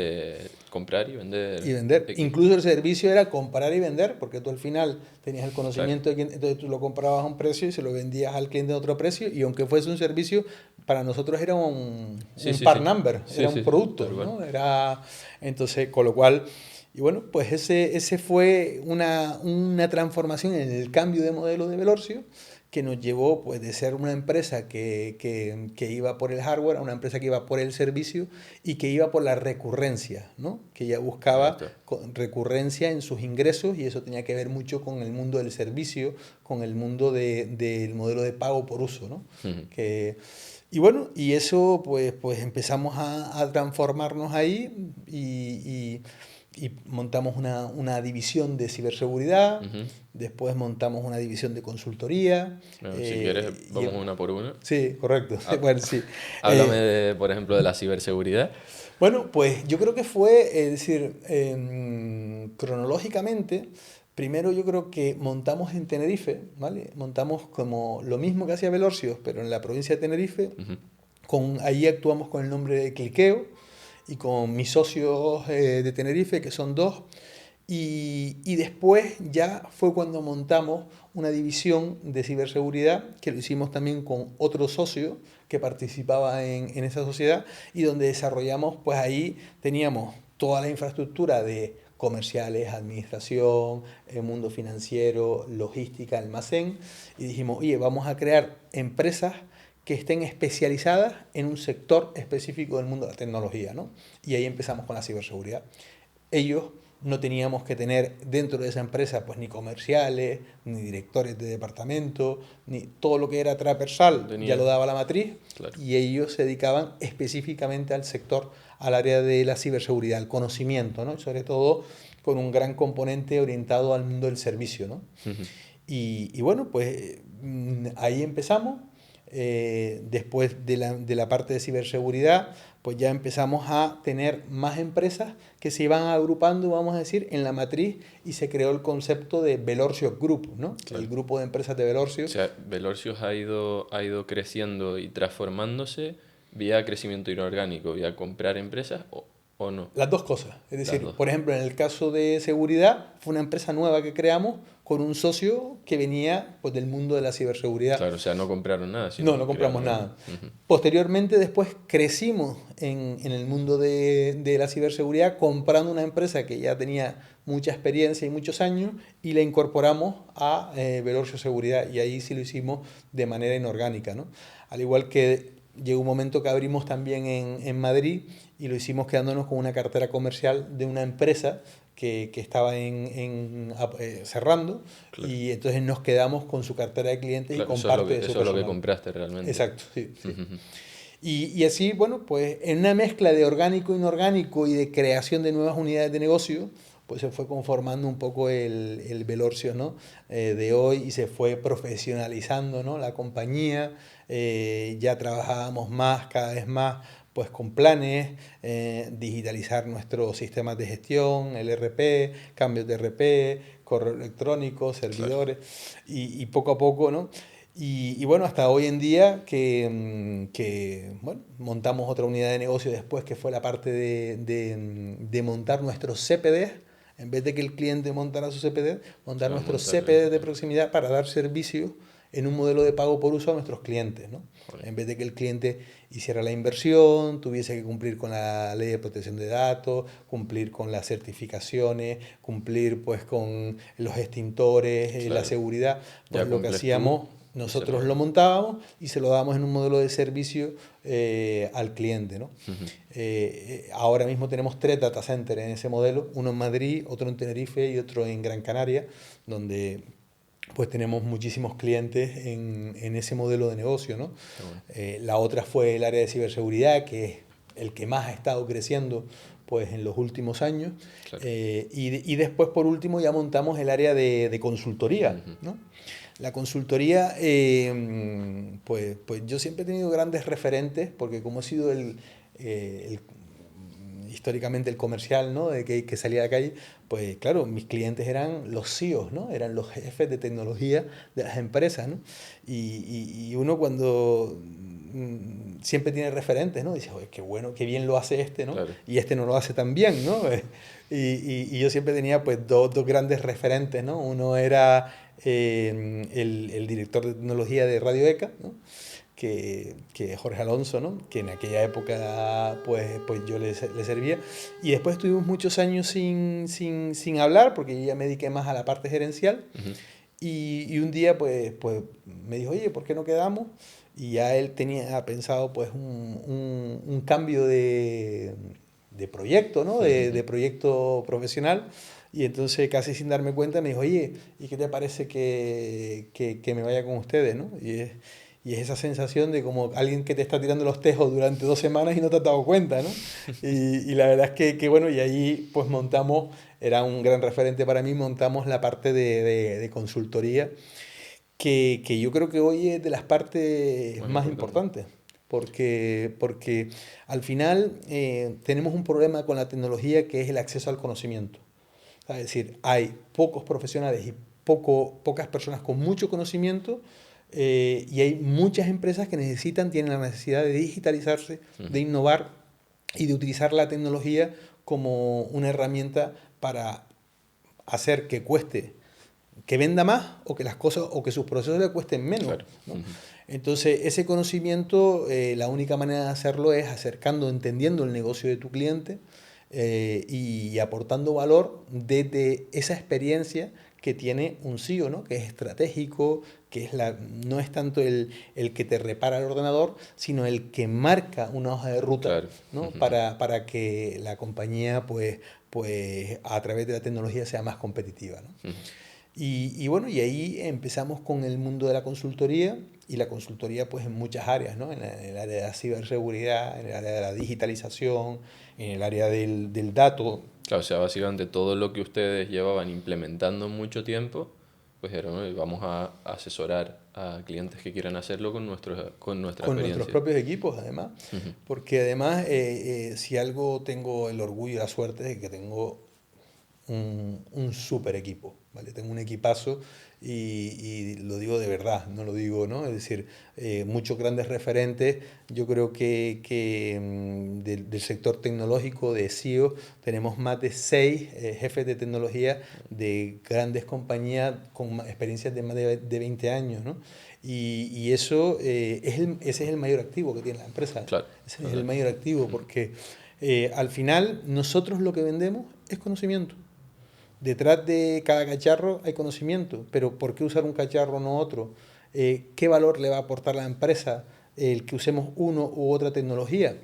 comprar y vender Y vender. equipo. Incluso el servicio era comprar y vender, porque tú al final tenías el Claro. conocimiento de quién, entonces tú lo comprabas a un precio y se lo vendías al cliente a otro precio, y aunque fuese un servicio, para nosotros era Sí, un sí, part sí. number, Sí, era un sí, sí, producto, tal cual. ¿no? Era, entonces, con lo cual, y bueno, pues ese fue una transformación en el cambio de modelo de Velorcio que nos llevó pues, de ser una empresa que iba por el hardware a una empresa que iba por el servicio y que iba por la recurrencia, ¿no? Que ya Ahí buscaba está. recurrencia en sus ingresos y eso tenía que ver mucho con el mundo del servicio, con el mundo del modelo de pago por uso, ¿no? Ujú. Que, y bueno, y eso pues empezamos a transformarnos ahí y montamos una división de ciberseguridad, Ujú. después montamos una división de consultoría. Bueno, si quieres, Y, vamos una por una. sí, correcto. Há- Bueno, sí. Háblame, por ejemplo, de la ciberseguridad. Bueno, pues yo creo que fue, es decir, cronológicamente, primero yo creo que montamos en Tenerife, ¿vale? Montamos como lo mismo que hacía Velorcios, pero en la provincia de Tenerife. Ujú. Ahí actuamos con el nombre de Cliqueo y con mis socios de Tenerife, que son dos. Y después ya fue cuando montamos una división de ciberseguridad, que lo hicimos también con otro socio que participaba en esa sociedad y donde desarrollamos, pues ahí teníamos toda la infraestructura de comerciales, administración, el mundo financiero, logística, almacén, y dijimos, oye, vamos a crear empresas que estén especializadas en un sector específico del mundo de la tecnología, ¿no? Y ahí empezamos con la ciberseguridad. Ellos no teníamos que tener dentro de esa empresa pues ni comerciales, ni directores de departamento, ni todo lo que era No transversal ya tenía. lo daba la matriz Claro. y ellos se dedicaban específicamente al sector, al área de la ciberseguridad, al conocimiento, ¿no? Y sobre todo con un gran componente orientado al mundo del servicio, ¿no? Ujú. Y bueno, pues ahí empezamos. Después de la parte de ciberseguridad, pues ya empezamos a tener más empresas que se iban agrupando, vamos a decir, en la matriz y se creó el concepto de Velorcio Group, ¿no? El Claro. grupo de empresas de Velorcio. O sea, Velorcios ha ido creciendo y transformándose vía crecimiento inorgánico, vía comprar empresas o no. Las dos cosas. Es Las decir, dos. por ejemplo, en el caso de seguridad, fue una empresa nueva que creamos con un socio que venía pues, del mundo de la ciberseguridad. Claro, o sea, no compraron nada, sino No, no que compramos crearon algo. nada. Ujú. Posteriormente, después crecimos en el mundo de la ciberseguridad comprando una empresa que ya tenía mucha experiencia y muchos años y la incorporamos a Velorcio Seguridad y ahí sí lo hicimos de manera inorgánica, ¿no? Al igual que llegó un momento que abrimos también en Madrid y lo hicimos quedándonos con una cartera comercial de una empresa que estaba cerrando Claro. y entonces nos quedamos con su cartera de clientes y Claro, con parte de su eso es lo que personal. compraste realmente. Exacto, sí, sí. Ujú, ujú. Y así, bueno, pues en una mezcla de orgánico e inorgánico y de creación de nuevas unidades de negocio, pues se fue conformando un poco el Velorcio, ¿no? De hoy y se fue profesionalizando, ¿no? La compañía, ya trabajábamos más, cada vez más, pues con planes, digitalizar nuestros sistemas de gestión, el RP, cambios de RP, correo electrónico, Claro. servidores, y poco a poco, ¿no? Y bueno, hasta hoy en día bueno, montamos otra unidad de negocio después, que fue la parte de montar nuestros CPD. En vez de que el cliente montara su CPD, montar Claro, nuestros montarlo. CPD de proximidad para dar servicio en un modelo de pago por uso a nuestros clientes, ¿no? Joder. En vez de que el cliente hiciera la inversión, tuviese que cumplir con la ley de protección de datos, cumplir con las certificaciones, cumplir pues con los extintores, la Claro. seguridad, pues Ya lo que cumples tú hacíamos, y se nosotros lo lo... montábamos y se lo dábamos en un modelo de servicio al cliente, ¿no? Ujú. Ahora mismo tenemos 3 data centers en ese modelo, uno en Madrid, otro en Tenerife y otro en Gran Canaria, donde pues tenemos muchísimos clientes en ese modelo de negocio, ¿no? Qué bueno. La otra fue el área de ciberseguridad, que es el que más ha estado creciendo pues, en los últimos años. Claro. Y después, por último, ya montamos el área de consultoría, Ujú. ¿no? La consultoría, pues yo siempre he tenido grandes referentes, porque como he sido históricamente el comercial, ¿no? De que salía a la calle, pues claro, mis clientes eran los CEOs, ¿no? Eran los jefes de tecnología de las empresas, ¿no? Y uno cuando siempre tiene referentes, ¿no? Dice, oye, qué bueno, qué bien lo hace este, ¿no? Claro. Y este no lo hace tan bien, ¿no? Y yo siempre tenía pues dos grandes referentes, ¿no? Uno era el director de tecnología de Radio ECA, ¿no? Que Jorge Alonso, ¿no? Que en aquella época pues yo le servía. Y después estuvimos muchos años sin hablar, porque yo ya me dediqué más a la parte gerencial. Ujú. Y un día pues me dijo, oye, ¿por qué no quedamos? Y ya él tenía pensado pues un cambio de proyecto, ¿no? De proyecto profesional. Y entonces casi sin darme cuenta me dijo, oye, ¿y qué te parece que me vaya con ustedes, ¿no? Y es esa sensación de como alguien que te está tirando los tejos durante 2 semanas y no te has dado cuenta, ¿no? Y la verdad es que bueno, y ahí pues montamos, era un gran referente para mí, montamos la parte de consultoría, que yo creo que hoy es de las partes Más más importante. importantes, porque al final tenemos un problema con la tecnología que es el acceso al conocimiento. Es decir, hay pocos profesionales y pocas personas con mucho conocimiento, y hay muchas empresas que tienen la necesidad de digitalizarse, de Ujú. innovar y de utilizar la tecnología como una herramienta para hacer que cueste, que venda más o que las cosas o que sus procesos le cuesten menos, Claro. ¿no? Ujú. Entonces, ese conocimiento, la única manera de hacerlo es acercando, entendiendo el negocio de tu cliente, y aportando valor desde esa experiencia que tiene un CEO, ¿no? Que es estratégico, que no es tanto el que te repara el ordenador, sino el que marca una hoja de ruta, Claro. ¿no? Ujú. Para que la compañía, pues a través de la tecnología sea más competitiva, ¿no? Ujú. Y bueno, y ahí empezamos con el mundo de la consultoría, y la consultoría pues en muchas áreas, ¿no? En el área de la ciberseguridad, en el área de la digitalización, en el área del dato. Claro, o sea, básicamente todo lo que ustedes llevaban implementando mucho tiempo, pues era, ¿no? Y vamos a asesorar a clientes que quieran hacerlo con nuestra Con nuestros experiencia. propios equipos, además, Ujú. porque además, si algo tengo el orgullo y la suerte de que tengo un súper equipo, ¿vale? Tengo un equipazo y lo digo de verdad, no lo digo, ¿no? Es decir, muchos grandes referentes, yo creo que del sector tecnológico, de CIO, tenemos más de 6 jefes de tecnología de grandes compañías con experiencias de más de 20 años, ¿no? Y eso, ese es el mayor activo que tiene la empresa. Claro, Ese es el total. mayor activo porque al final nosotros lo que vendemos es conocimiento. Detrás de cada cacharro hay conocimiento, pero ¿por qué usar un cacharro, no otro? ¿Qué valor le va a aportar a la empresa el que usemos uno u otra tecnología?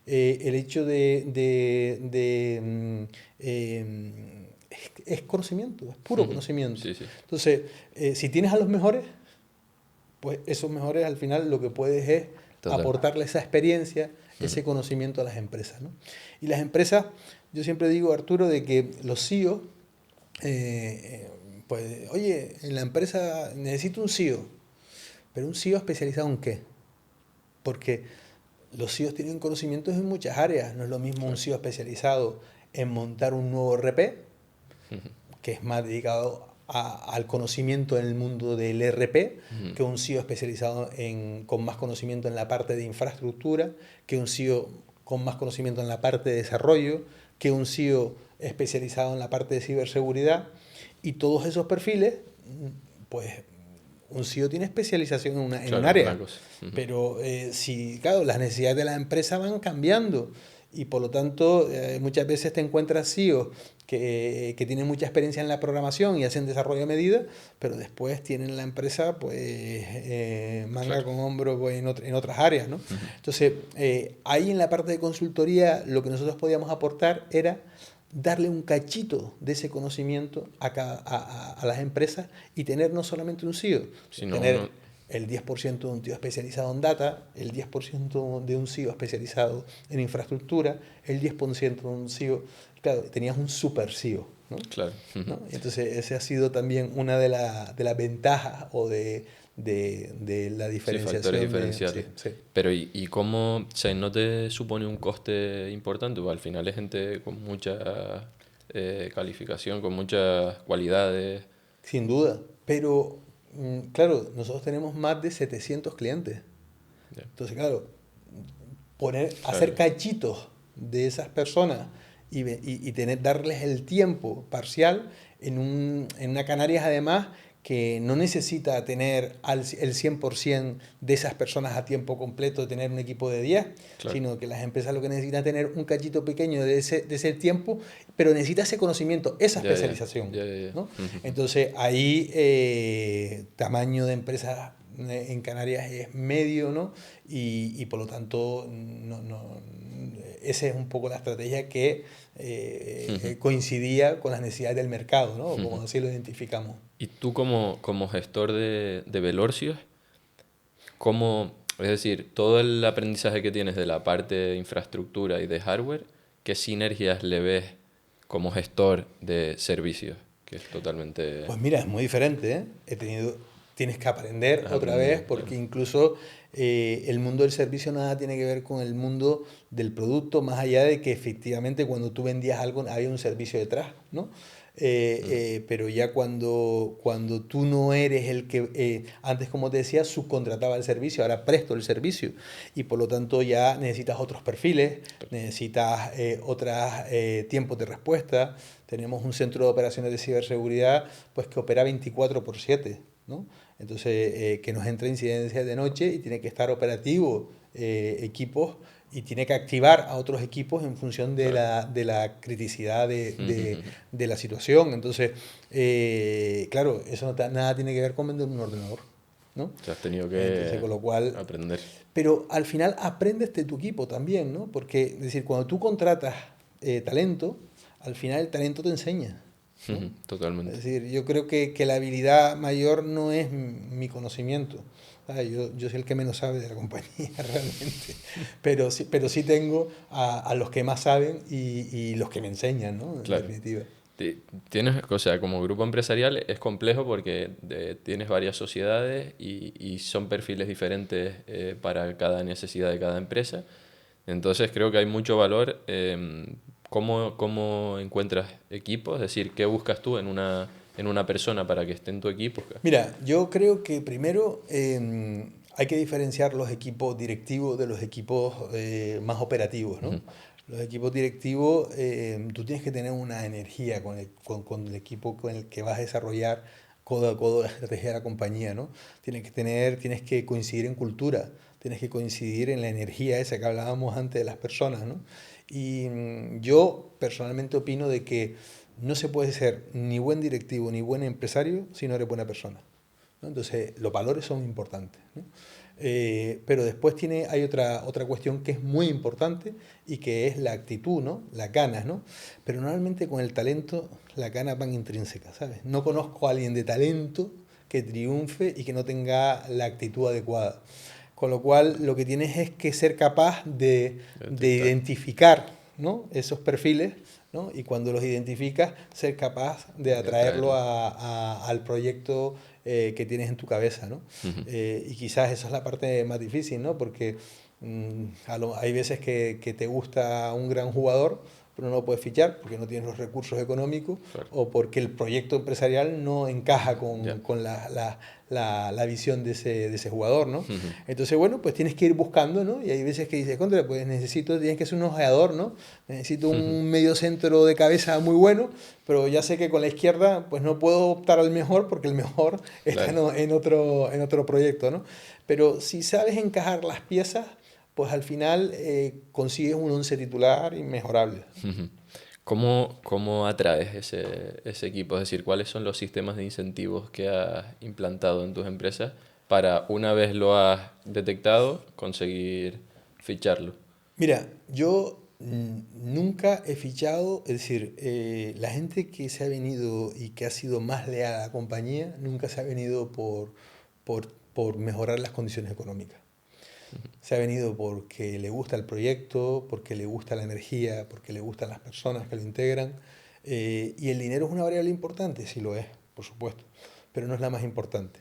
El hecho es conocimiento, es puro Ujú. conocimiento. Sí, sí, Entonces, si tienes a los mejores, pues esos mejores al final lo que puedes es total. aportarle esa experiencia, Ujú. ese conocimiento a las empresas, ¿no? Y las empresas, yo siempre digo, Arturo, de que los CEOs, eh, pues, oye, en la empresa necesito un CEO, pero un CEO especializado en qué? Porque los CEOs tienen conocimientos en muchas áreas, no es lo mismo un Claro. CEO especializado en montar un nuevo RP, Ujú. que es más dedicado al conocimiento en el mundo del ERP, Ujú. que un CEO especializado con más conocimiento en la parte de infraestructura, que un CEO con más conocimiento en la parte de desarrollo, que un CEO especializado en la parte de ciberseguridad. Y todos esos perfiles, pues un CEO tiene especialización en un Claro, en una área, cosa. Ujú. pero si, claro, las necesidades de la empresa van cambiando y por lo tanto muchas veces te encuentras CEOs que tienen mucha experiencia en la programación y hacen desarrollo a medida, pero después tienen la empresa pues manga Claro. con hombro pues, en otras áreas, ¿no? Ujú. Entonces, ahí en la parte de consultoría lo que nosotros podíamos aportar era darle un cachito de ese conocimiento a las empresas y tener no solamente un CEO, Si no, tener uno... el 10% de un tío especializado en data, el 10% de un CEO especializado en infraestructura, el 10% de un CEO. Claro, tenías un super CEO, ¿no? Claro. Ujú. ¿No? Entonces, ese ha sido también una de las ventajas o de la Sí, factores diferenciación de... Sí, diferenciales. sí. Pero ¿y cómo, o sea, no te supone un coste importante? Pues al final es gente con mucha calificación, con muchas cualidades. Sin duda. Pero, claro, nosotros tenemos más de 700 clientes. Ya. Entonces, claro, hacer Claro. cachitos de esas personas y darles el tiempo parcial en una Canarias además que no necesita tener el 100% de esas personas a tiempo completo, tener un equipo de 10, Claro. sino que las empresas lo que necesitan es tener un cachito pequeño de ese tiempo, pero necesita ese conocimiento, esa Ya, ya, especialización, ya, ya, ya. ¿no? Ujú. Entonces ahí tamaño de empresas en Canarias es medio, ¿no? Y por lo tanto, esa es un poco la estrategia que Ujú. coincidía con las necesidades del mercado, ¿no? Como Ujú. así lo identificamos. Y tú como gestor de Velorcios, ¿cómo, es decir, todo el aprendizaje que tienes de la parte de infraestructura y de hardware, qué sinergias le ves como gestor de servicios? Que es totalmente Pues mira, es muy diferente, ¿eh? Tienes que aprender has otra vez aprendido, claro. porque incluso el mundo del servicio nada tiene que ver con el mundo del producto, más allá de que efectivamente cuando tú vendías algo había un servicio detrás, ¿no? Mm. Pero ya cuando tú no eres el que antes, como te decía, subcontrataba el servicio, ahora presto el servicio y por lo tanto ya necesitas otros perfiles, necesitas otros tiempos de respuesta. Tenemos un centro de operaciones de ciberseguridad pues, que opera 24/7, ¿no? Entonces, que nos entra incidencia de noche y tiene que estar operativo equipos y tiene que activar a otros equipos en función Claro. de la criticidad Ujú. de la situación. Entonces, claro, eso nada tiene que ver con vender un ordenador, ¿no? Te has tenido Entonces, que con lo cual, aprender. pero al final aprendes de tu equipo también, ¿no? Porque, es decir, cuando tú contratas talento, al final el talento te enseña, ¿no? Ujú. Es Totalmente. decir, yo creo que la habilidad mayor no es mi conocimiento. Yo soy el que menos sabe de la compañía realmente, pero sí tengo a los que más saben y los que me enseñan, ¿no? En Claro. definitiva. Tienes, o sea, como grupo empresarial es complejo porque tienes varias sociedades y son perfiles diferentes para cada necesidad de cada empresa. Entonces creo que hay mucho valor. ¿Cómo encuentras equipos? Es decir, ¿qué buscas tú en una persona para que esté en tu equipo? Mira, yo creo que primero hay que diferenciar los equipos directivos de los equipos más operativos, ¿no? Ujú. Los equipos directivos, tú tienes que tener una energía con el equipo con el que vas a desarrollar codo a codo la estrategia de la compañía, ¿no? Tienes que coincidir en cultura, tienes que coincidir en la energía esa que hablábamos antes de las personas, ¿no? Y yo personalmente opino de que no se puede ser ni buen directivo ni buen empresario si no eres buena persona, ¿no? Entonces, los valores son importantes, ¿no? Pero después hay otra cuestión que es muy importante y que es la actitud, ¿no? Las ganas, ¿no? Pero normalmente con el talento las ganas van intrínsecas, ¿sabes? No conozco a alguien de talento que triunfe y que no tenga la actitud adecuada. Con lo cual, lo que tienes es que ser capaz de Detectar. identificar, ¿no? Esos perfiles, ¿no? Y cuando los identificas, ser capaz de De atraerlo atraerlo. al proyecto que tienes en tu cabeza, ¿no? Ujú. Y quizás esa es la parte más difícil, ¿no? Porque hay veces que te gusta un gran jugador, pero no lo puedes fichar porque no tienes los recursos económicos Claro. o porque el proyecto empresarial no encaja Ya. con la visión de ese jugador, ¿no? Ujú. Entonces, bueno, pues tienes que ir buscando, ¿no? Y hay veces que dices, contra, pues tienes que ser un ojeador, ¿no? Necesito Ujú. un medio centro de cabeza muy bueno, pero ya sé que con la izquierda, pues no puedo optar al mejor porque el mejor está Claro. en otro proyecto, ¿no? Pero si sabes encajar las piezas, pues al final consigues un once titular inmejorable. Ujú. ¿Cómo atraes ese equipo? Es decir, ¿cuáles son los sistemas de incentivos que has implantado en tus empresas para, una vez lo has detectado, conseguir ficharlo? Mira, yo nunca he fichado, es decir, la gente que se ha venido y que ha sido más leal a la compañía, nunca se ha venido por mejorar las condiciones económicas. Se ha venido porque le gusta el proyecto, porque le gusta la energía, porque le gustan las personas que lo integran. Y el dinero es una variable importante, sí lo es, por supuesto, pero no es la más importante.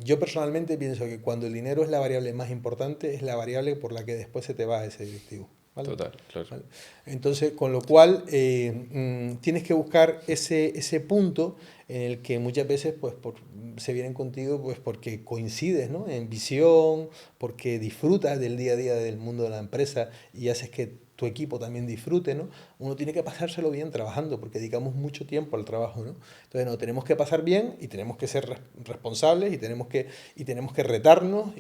Yo personalmente pienso que cuando el dinero es la variable más importante, es la variable por la que después se te va ese directivo. ¿Vale? Total, claro. ¿Vale? Entonces, con lo cual, tienes que buscar ese punto en el que muchas veces pues, se vienen contigo pues, porque coincides, ¿no? En visión, porque disfrutas del día a día del mundo de la empresa y haces que tu equipo también disfrute, ¿no? Uno tiene que pasárselo bien trabajando, porque dedicamos mucho tiempo al trabajo, ¿no? Entonces, no, tenemos que pasar bien y tenemos que ser responsables y tenemos que retarnos,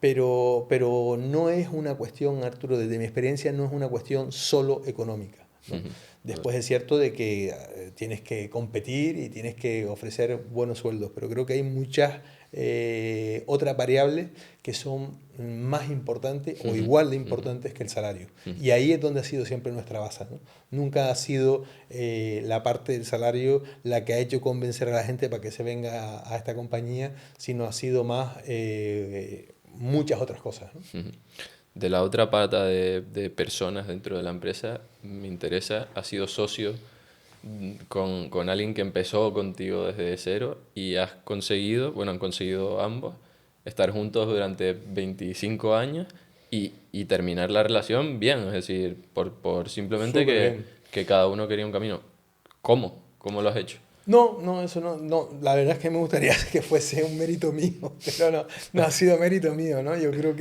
pero no es una cuestión, Arturo, desde mi experiencia, no es una cuestión solo económica, ¿no? Ujú. Después es cierto de que tienes que competir y tienes que ofrecer buenos sueldos, pero creo que hay muchas otras variables que son más importantes o Ujú. igual de Ujú. importantes que el salario. Ujú. Y ahí es donde ha sido siempre nuestra base, ¿no? Nunca ha sido la parte del salario la que ha hecho convencer a la gente para que se venga a esta compañía, sino ha sido más muchas otras cosas, ¿no? Ujú. De la otra pata de personas dentro de la empresa, me interesa, has sido socio con alguien que empezó contigo desde cero y has conseguido, bueno, han conseguido ambos, estar juntos durante 25 años y terminar la relación bien, es decir, por simplemente Súper bien. que cada uno quería un camino. ¿Cómo? ¿Cómo lo has hecho? No, no, eso no, no, la verdad es que me gustaría que fuese un mérito mío, pero no, no ha sido mérito mío, ¿no? Yo creo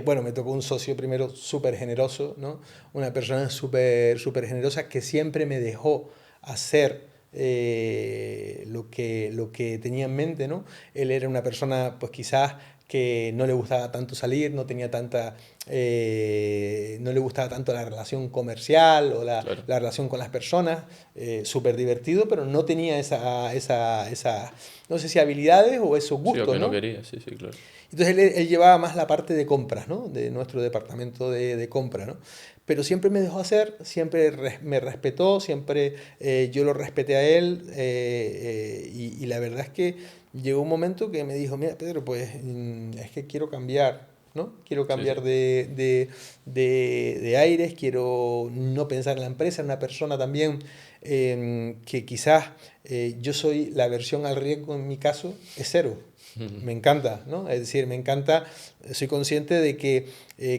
bueno, me tocó un socio primero súper generoso, ¿no? Una persona súper generosa que siempre me dejó hacer lo que tenía en mente, ¿no? Él era una persona, pues quizás que no le gustaba tanto salir, no le gustaba tanto la relación comercial o Claro. la relación con las personas, súper divertido, pero no tenía no sé si habilidades o esos Sí, o gustos, que no ¿no? quería, sí, sí, claro. Entonces él llevaba más la parte de compras, ¿no? De nuestro departamento de compra, ¿no? Pero siempre me dejó hacer, siempre me respetó, siempre yo lo respeté a él y la verdad es que llegó un momento que me dijo, mira Pedro, pues es que quiero cambiar, ¿no? Quiero Sí, sí. cambiar de aires, quiero no pensar en la empresa, en una persona también que quizás yo soy la versión al riesgo en mi caso, es cero. Me encanta, ¿no? Es decir, me encanta, soy consciente de que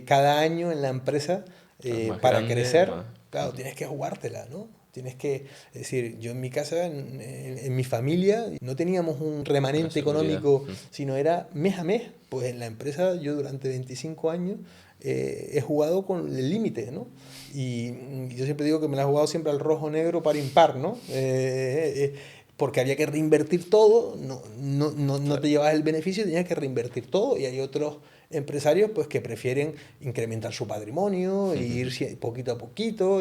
cada año en la empresa, Claro, más para grande, crecer, más... claro, tienes que jugártela, ¿no? Tienes que, es decir, yo en mi casa, en mi familia, no teníamos un Una remanente seguridad. económico, sino era mes a mes. Pues en la empresa yo durante 25 años he jugado con el límite, ¿no? Y yo siempre digo que me la he jugado siempre al rojo-negro para impar, ¿no? Porque había que reinvertir todo, no Claro. te llevas el beneficio, tenías que reinvertir todo y hay otros empresarios pues que prefieren incrementar su patrimonio e ir poquito a poquito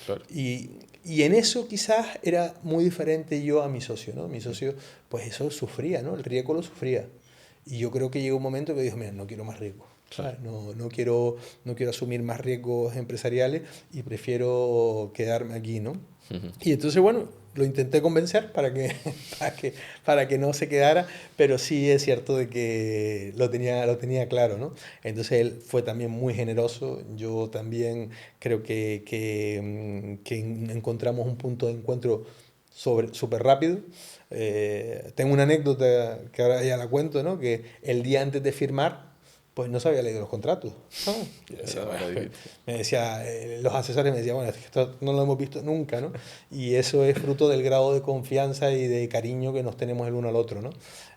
Claro. y, y en eso quizás era muy diferente yo a mi socio, ¿no? Mi socio pues eso sufría, ¿no? El riesgo lo sufría y yo creo que llegó un momento que dijo, mira, no quiero más riesgo. Claro. ¿Sabes? No quiero asumir más riesgos empresariales y prefiero quedarme aquí, ¿no? Y entonces, bueno, lo intenté convencer para que no se quedara, pero sí es cierto de que lo tenía claro, ¿no? Entonces él fue también muy generoso, yo también creo que encontramos un punto de encuentro súper rápido. Tengo una anécdota que ahora ya la cuento, ¿no? Que el día antes de firmar, pues no se había leído los contratos. Ah, yo decía, bueno, me decía, los asesores me decían, bueno, es que esto no lo hemos visto nunca, ¿no? Y eso es fruto del grado de confianza y de cariño que nos tenemos el uno al otro, ¿no?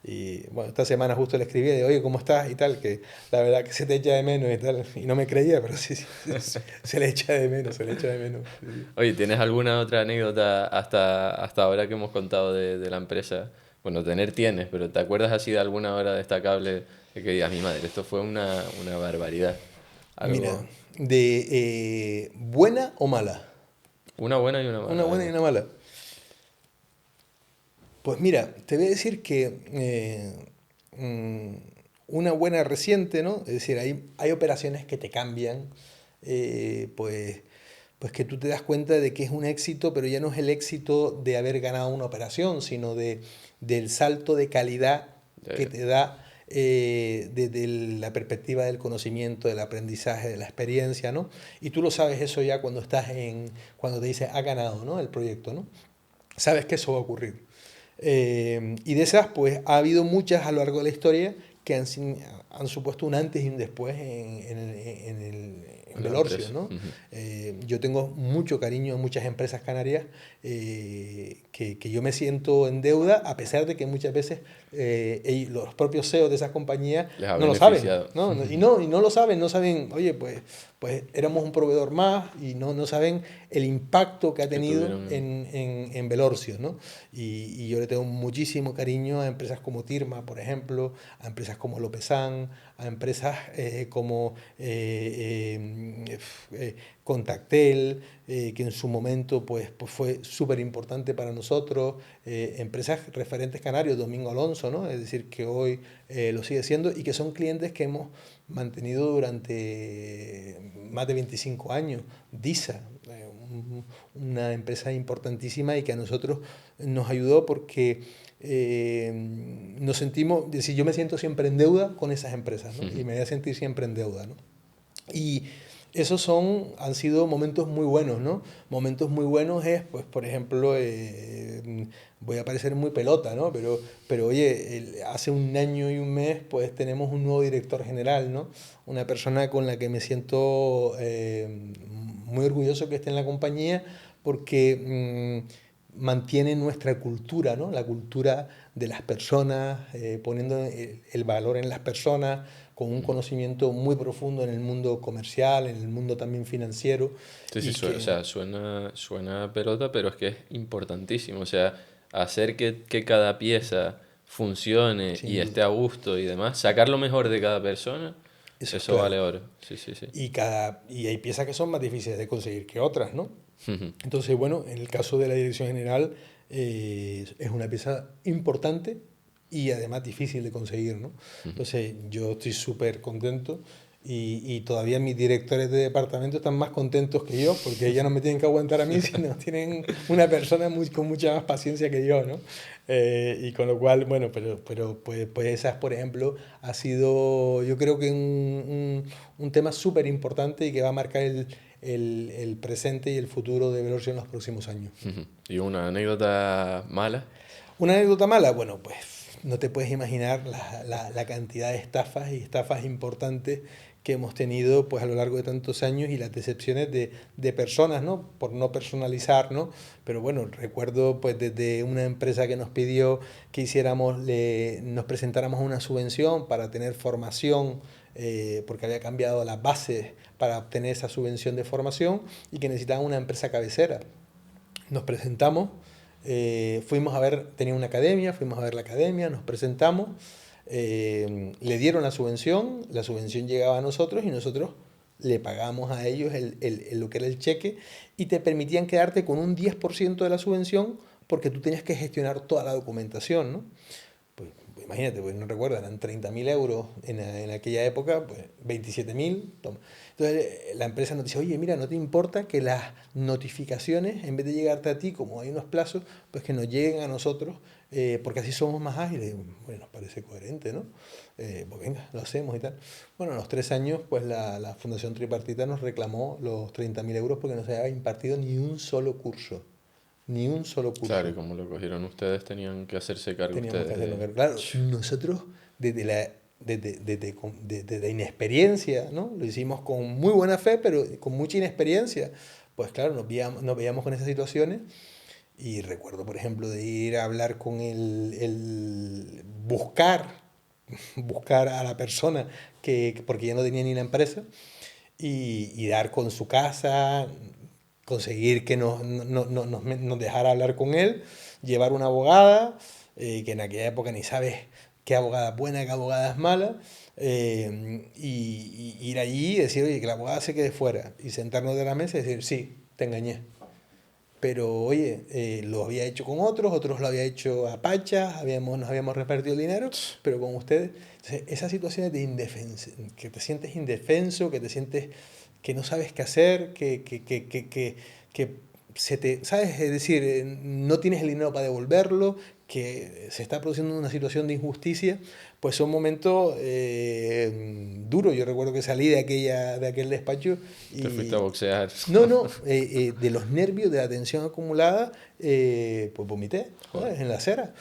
Y bueno, esta semana justo le escribí de, oye, ¿cómo estás? Y tal, que la verdad que se te echa de menos y tal. Y no me creía, pero sí, se le echa de menos, se le echa de menos. Sí. Oye, ¿tienes alguna otra anécdota hasta ahora que hemos contado de la empresa? Bueno, tienes, pero ¿te acuerdas así de alguna hora destacable de que digas, mi madre, esto fue una barbaridad? Mira, Algo, de buena o mala. una buena y una Una mala, da buena y igual. una mala. Pues mira, te voy a decir que una buena reciente, ¿no? Es decir, hay operaciones que te cambian, pues que tú te das cuenta de que es un éxito, pero ya no es el éxito de haber ganado una operación, sino del salto de calidad Ya, que ya. te da desde la perspectiva del conocimiento, del aprendizaje, de la experiencia, ¿no? Y tú lo sabes eso ya cuando te dice ha ganado, ¿no? El proyecto, ¿no? Sabes que eso va a ocurrir. Y de esas, pues ha habido muchas a lo largo de la historia que han supuesto un antes y un después en En la Velorcio, empresa. ¿no? Ujú. Yo tengo mucho cariño a muchas empresas canarias que yo me siento en deuda, a pesar de que muchas veces los propios CEOs de esas compañías Les ha no lo saben, beneficiado. ¿no? Y no lo saben, no saben, oye, pues éramos un proveedor más y no saben el impacto que ha Que tenido tuvieron. en Velorcio, ¿no? Y yo le tengo muchísimo cariño a empresas como Tirma, por ejemplo, a empresas como Lopezán, a empresas como Contactel, que en su momento pues fue súper importante para nosotros, empresas referentes canarios, Domingo Alonso, ¿no? Es decir, que hoy lo sigue siendo y que son clientes que hemos mantenido durante más de 25 años. DISA, una empresa importantísima y que a nosotros nos ayudó porque nos sentimos, es decir, yo me siento siempre en deuda con esas empresas, ¿no? Y me voy a sentir siempre en deuda, ¿no? Y esos han sido momentos muy buenos, ¿no? Momentos muy buenos es, pues, por ejemplo, voy a parecer muy pelota, ¿no? Pero oye, hace un año y un mes, pues, tenemos un nuevo director general, ¿no? Una persona con la que me siento muy orgulloso que esté en la compañía porque mantiene nuestra cultura, ¿no? La cultura de las personas, poniendo el valor en las personas, con un conocimiento muy profundo en el mundo comercial, en el mundo también financiero, Sí, sí, y o que, sea, suena a pelota, pero es que es importantísimo. O sea, hacer que cada pieza funcione sin y duda, esté a gusto y demás, sacar lo mejor de cada persona, eso es eso clave. vale oro. Sí, sí, sí. Y hay piezas que son más difíciles de conseguir que otras, ¿no? Entonces, bueno, en el caso de la dirección general es una pieza importante y además difícil de conseguir, ¿no? Entonces, yo estoy súper contento y todavía mis directores de departamento están más contentos que yo porque ya no me tienen que aguantar a mí, sino tienen una persona con mucha más paciencia que yo, ¿no? Y con lo cual, bueno, pero pues esas, por ejemplo, ha sido, yo creo que un tema súper importante y que va a marcar el presente y el futuro de Velocio en los próximos años. Y una anécdota mala. Una anécdota mala, bueno, pues no te puedes imaginar la cantidad de estafas y estafas importantes que hemos tenido pues a lo largo de tantos años y las decepciones de personas, ¿no? Por no personalizar, ¿no? Pero bueno, recuerdo pues desde una empresa que nos pidió que nos presentáramos una subvención para tener formación, porque había cambiado las bases para obtener esa subvención de formación y que necesitaban una empresa cabecera. Nos presentamos, fuimos a ver, tenía una academia, fuimos a ver la academia, nos presentamos, le dieron la subvención llegaba a nosotros y nosotros le pagamos a ellos lo que era el cheque y te permitían quedarte con un 10% de la subvención porque tú tenías que gestionar toda la documentación, ¿no? Pues imagínate, pues no recuerdo, eran 30.000 euros en aquella época, pues 27.000, toma. Entonces la empresa nos dice, oye, mira, ¿no te importa que las notificaciones, en vez de llegarte a ti, como hay unos plazos, pues que nos lleguen a nosotros, porque así somos más ágiles? Bueno, nos parece coherente, ¿no? Pues venga, lo hacemos y tal. Bueno, a los 3 años, pues la Fundación Tripartita nos reclamó los 30.000 euros porque no se había impartido ni un solo curso. Ni un solo Claro, y curso como lo cogieron ustedes, tenían que hacerse cargo teníamos que ustedes hacerlo de... ver. Claro, nosotros desde de inexperiencia, ¿no? Lo hicimos con muy buena fe, pero con mucha inexperiencia. Pues claro, nos veíamos con esas situaciones y recuerdo, por ejemplo, de ir a hablar con buscar a la persona porque ya no tenía ni la empresa y dar con su casa, conseguir que nos dejara hablar con él, llevar una abogada, que en aquella época ni sabes qué abogada es buena, qué abogada es mala, y ir allí y decir, oye, que la abogada se quede fuera, y sentarnos de la mesa y decir, sí, te engañé. Pero oye, lo había hecho con otros lo había hecho a pachas, nos habíamos repartido el dinero, pero con ustedes. Entonces, esas situaciones de indefensa, que te sientes indefenso, que te sientes que no sabes qué hacer, que ¿sabes? Es decir, no tienes el dinero para devolverlo, que se está produciendo una situación de injusticia, pues son momentos duros. Yo recuerdo que salí de aquel despacho Te fuiste a y, boxear. no, no, de los nervios, de la tensión acumulada, pues vomité, Joder. ¿sabes? En la acera.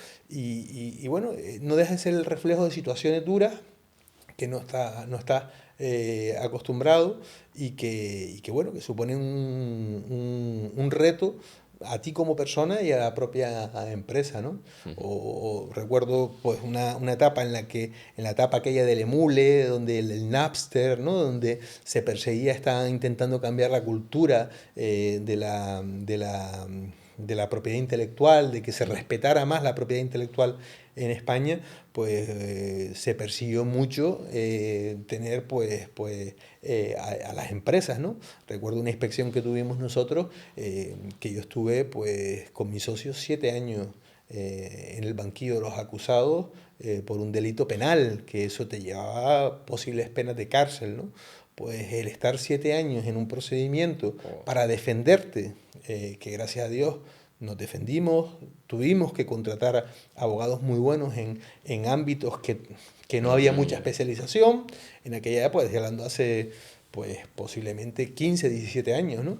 Bueno, no deja de ser el reflejo de situaciones duras que no está acostumbrado y que, bueno, que supone un reto a ti como persona y a la propia empresa, ¿no? O recuerdo pues una etapa en la etapa aquella del Emule, donde el Napster, ¿no? Donde se perseguía, estaban intentando cambiar la cultura de la propiedad intelectual, de que se respetara más la propiedad intelectual en España, pues se persiguió mucho tener a las empresas, ¿no? Recuerdo una inspección que tuvimos nosotros, que yo estuve pues con mis socios 7 años en el banquillo de los acusados por un delito penal, que eso te llevaba posibles penas de cárcel, ¿no? Pues el estar 7 años en un procedimiento Oh. para defenderte, que gracias a Dios nos defendimos, tuvimos que contratar abogados muy buenos en ámbitos que no había mucha especialización. En aquella época, estoy hablando hace pues posiblemente 15, 17 años, ¿no?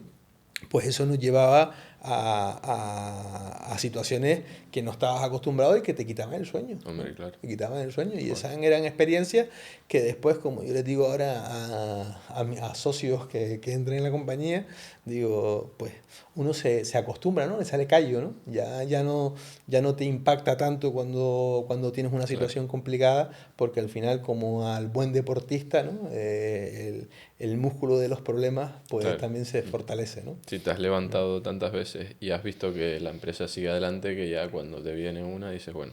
Pues eso nos llevaba a situaciones que no estabas acostumbrado y que te quitaban el sueño, ¿no? Hombre, claro. Te quitaban el sueño y Joder. esas eran experiencias que después, como yo les digo ahora a socios que entren en la compañía, digo, pues uno se acostumbra, ¿no? Le sale callo, ¿no? Ya no te impacta tanto cuando tienes una Claro. situación complicada, porque al final, como al buen deportista, ¿no? El músculo de los problemas pues Claro. también se fortalece, ¿no? Si te has levantado tantas veces y has visto que la empresa sigue adelante, que ya cuando te viene una dices, bueno,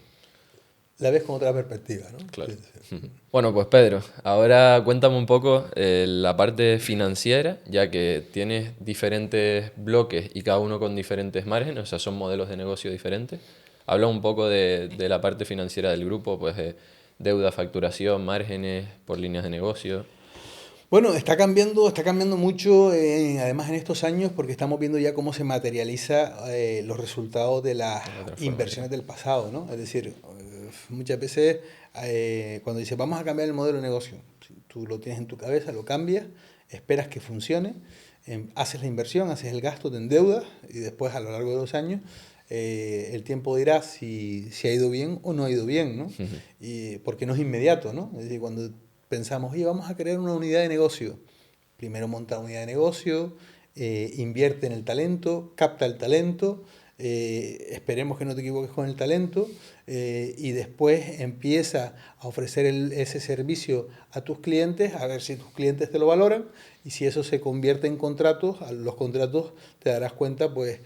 La ves con otra perspectiva, ¿no? claro. Sí, sí. Bueno, pues Pedro, ahora cuéntame un poco la parte financiera, ya que tienes diferentes bloques y cada uno con diferentes márgenes, o sea, son modelos de negocio diferentes. Habla un poco de la parte financiera del grupo, pues deuda, facturación, márgenes por líneas de negocio. Bueno, está cambiando mucho, además en estos años, porque estamos viendo ya cómo se materializa los resultados de las La transformación. inversiones del pasado, ¿no? Es decir, muchas veces cuando dices vamos a cambiar el modelo de negocio, si tú lo tienes en tu cabeza, lo cambias, esperas que funcione, haces la inversión, haces el gasto, te endeudas y después a lo largo de los años el tiempo dirá si ha ido bien o no ha ido bien, ¿no? Porque no es inmediato, ¿no? Es decir, cuando pensamos, oye, vamos a crear una unidad de negocio. Primero monta la unidad de negocio, invierte en el talento, capta el talento, esperemos que no te equivoques con el talento, y después empieza a ofrecer ese servicio a tus clientes, a ver si tus clientes te lo valoran, y si eso se convierte en contratos, a los contratos te darás cuenta pues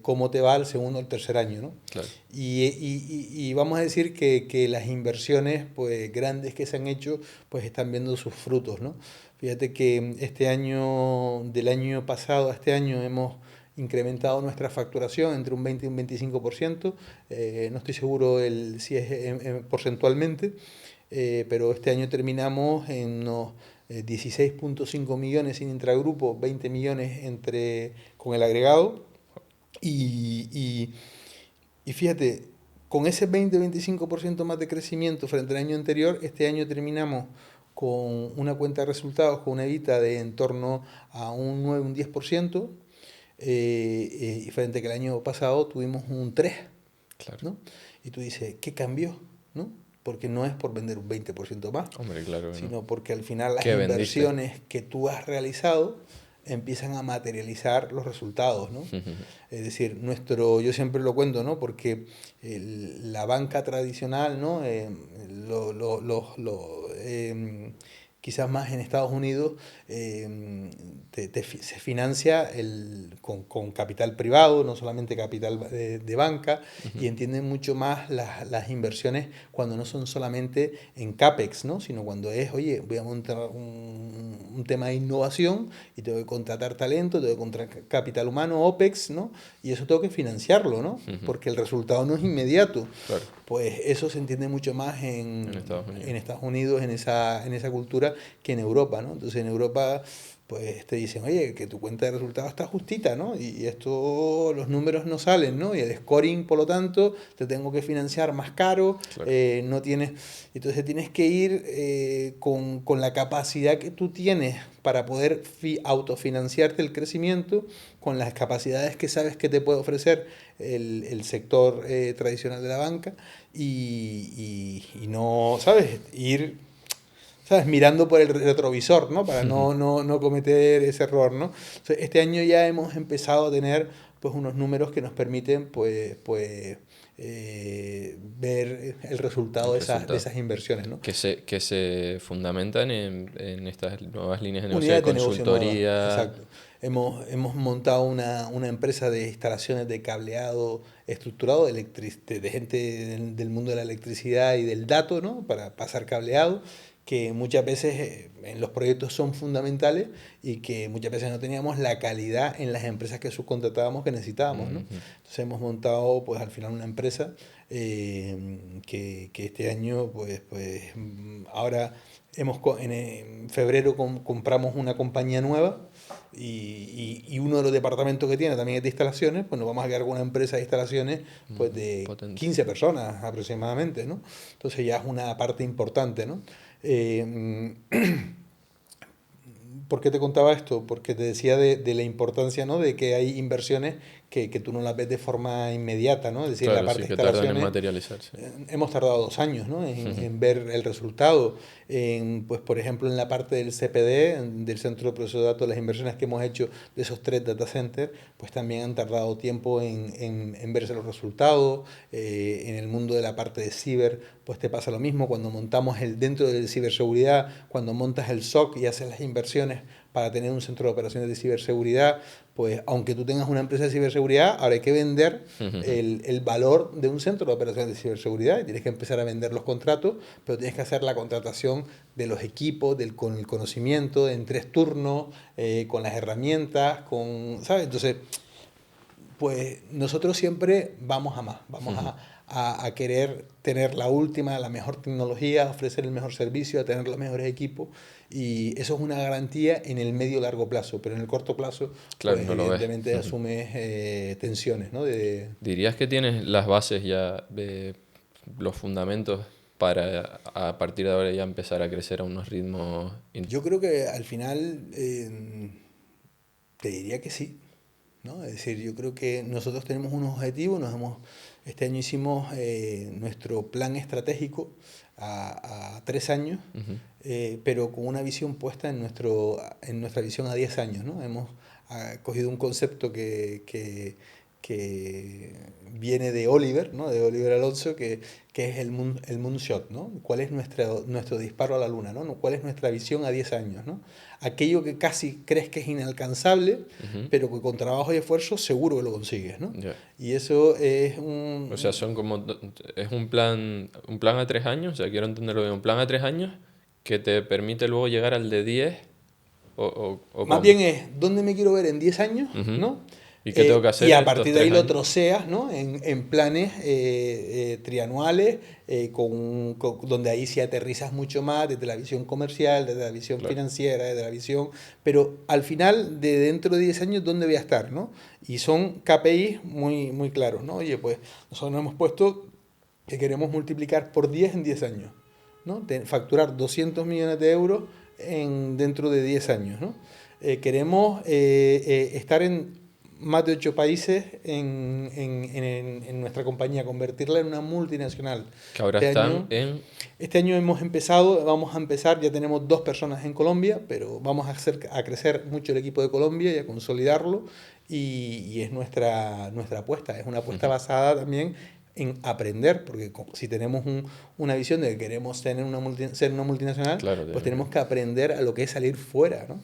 cómo te va el segundo o el tercer año, ¿no? Claro. Y vamos a decir que las inversiones pues grandes que se han hecho pues están viendo sus frutos, ¿no? Fíjate que este año, del año pasado a este año, hemos incrementado nuestra facturación entre un 20 y un 25%. No estoy seguro si es porcentualmente, pero este año terminamos en unos 16,5 millones en intragrupo, 20 millones con el agregado. Y, y fíjate, con ese 20-25% más de crecimiento frente al año anterior, este año terminamos con una cuenta de resultados, con una EBITDA de en torno a un 9, un 10%, y frente a que el año pasado tuvimos un 3%, Claro. ¿no? Y tú dices, ¿qué cambió? ¿No? porque no es por vender un 20% más, Hombre, claro que no. sino porque al final las ¿Qué vendiste? inversiones que tú has realizado empiezan a materializar los resultados, ¿no? Es decir, yo siempre lo cuento, ¿no? Porque la banca tradicional, ¿no? Quizás más en Estados Unidos, se financia con capital privado, no solamente capital de banca, y entienden mucho más las inversiones cuando no son solamente en CAPEX, ¿no? Sino cuando es, oye, voy a montar un tema de innovación y tengo que contratar talento, tengo que contratar capital humano, OPEX, ¿no? Y eso tengo que financiarlo, ¿no? Porque el resultado no es inmediato. Claro. Pues eso se entiende mucho más En Estados Unidos. en Estados Unidos, en esa cultura, que en Europa, ¿no? Entonces en Europa pues te dicen, oye, que tu cuenta de resultados está justita, ¿no? Y esto, los números no salen, ¿no? Y el scoring, por lo tanto, te tengo que financiar más caro, Claro. no tienes... Entonces tienes que ir con la capacidad que tú tienes para poder autofinanciarte el crecimiento, con las capacidades que sabes que te puede ofrecer el sector tradicional de la banca y no, ¿sabes? Ir, ¿sabes? Mirando por el retrovisor, ¿no? Para no cometer ese error, ¿no? Entonces, este año ya hemos empezado a tener pues unos números que nos permiten ver el resultado El de resultado. esas inversiones, ¿no? Que se fundamentan en estas nuevas líneas de negocio de Unidades de negocio nuevas, consultoría. exacto. Hemos montado una empresa de instalaciones de cableado estructurado de gente del mundo de la electricidad y del dato, ¿no? Para pasar cableado, que muchas veces en los proyectos son fundamentales y que muchas veces no teníamos la calidad en las empresas que subcontratábamos que necesitábamos, ¿no? Entonces hemos montado pues al final una empresa que este año ahora en febrero compramos una compañía nueva y uno de los departamentos que tiene también es de instalaciones, pues nos vamos a quedar con una empresa de instalaciones pues de Potente. 15 personas aproximadamente, ¿no? Entonces ya es una parte importante, ¿no? ¿Por qué te contaba esto? Porque te decía de la importancia, ¿no? De que hay inversiones que tú no las ves de forma inmediata, ¿no? Es decir, la Claro, parte sí, de que tardan en instalaciones materializarse. hemos tardado 2 años, ¿no? En ver el resultado. Pues, por ejemplo, en la parte del CPD, del Centro de Proceso de Datos, las inversiones que hemos hecho de esos 3 data centers, pues también han tardado tiempo en verse los resultados. En el mundo de la parte de ciber, pues te pasa lo mismo. Cuando montamos dentro de ciberseguridad, cuando montas el SOC y haces las inversiones para tener un centro de operaciones de ciberseguridad, pues aunque tú tengas una empresa de ciberseguridad, ahora hay que vender el valor de un centro de operaciones de ciberseguridad y tienes que empezar a vender los contratos, pero tienes que hacer la contratación de los equipos, con el conocimiento, en 3 turnos, con las herramientas, ¿sabes? Entonces, pues nosotros siempre vamos a más, vamos a querer tener la última, la mejor tecnología, ofrecer el mejor servicio, a tener los mejores equipos y eso es una garantía en el medio largo plazo, pero en el corto plazo, Claro, pues no lo ves. evidentemente asumes tensiones, ¿no? ¿Dirías que tienes las bases ya de los fundamentos para a partir de ahora ya empezar a crecer a unos ritmos? Yo creo que al final te diría que sí, ¿no? Es decir, yo creo que nosotros tenemos unos objetivos, este año hicimos nuestro plan estratégico a 3 años, pero con una visión puesta en nuestra visión a 10 años, ¿no? Hemos cogido un concepto que viene de Oliver, ¿no? De Oliver Alonso, que es el moonshot, ¿no? ¿Cuál es nuestro disparo a la luna, ¿no? ¿Cuál es nuestra visión a 10 años, ¿no? Aquello que casi crees que es inalcanzable, pero que con trabajo y esfuerzo seguro que lo consigues, ¿no? Ya. Y eso es O sea, es un plan a 3 años, o sea, quiero entenderlo bien, un plan a 3 años que te permite luego llegar al de 10 o Más cómo. bien es, ¿dónde me quiero ver en 10 años? Ujú. ¿No? ¿Y qué tengo que hacer Y a en estos partir de ahí 3 lo años? troceas, ¿no? En planes trianuales, donde ahí sí aterrizas mucho más desde la visión comercial, desde la visión Claro. financiera, desde la visión... Pero al final, de dentro de 10 años, ¿dónde voy a estar, no? Y son KPIs muy, muy claros, ¿no? Oye, pues nosotros nos hemos puesto que queremos multiplicar por 10 en 10 años, ¿no? Facturar 200 millones de euros dentro de 10 años, ¿no? Queremos estar en más de 8 países en nuestra compañía, convertirla en una multinacional. Que ahora Este están año, en... este año vamos a empezar, ya tenemos 2 personas en Colombia, pero vamos a crecer mucho el equipo de Colombia y a consolidarlo, y es nuestra apuesta, es una apuesta basada también en aprender, porque si tenemos una visión de que queremos tener ser una multinacional, Claro, pues tenemos que aprender a lo que es salir fuera, ¿no?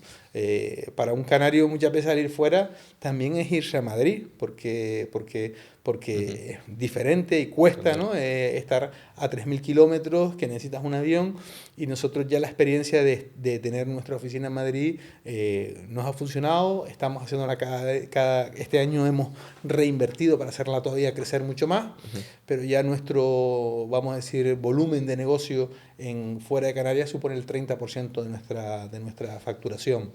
Para un canario muchas veces salir fuera también es irse a Madrid, porque es diferente y cuesta, ¿no? Estar a 3.000 kilómetros, que necesitas un avión, y nosotros ya la experiencia de tener nuestra oficina en Madrid nos ha funcionado, estamos haciéndola este año hemos reinvertido para hacerla todavía crecer mucho más, pero ya nuestro, vamos a decir, volumen de negocio fuera de Canarias supone el 30% de nuestra facturación.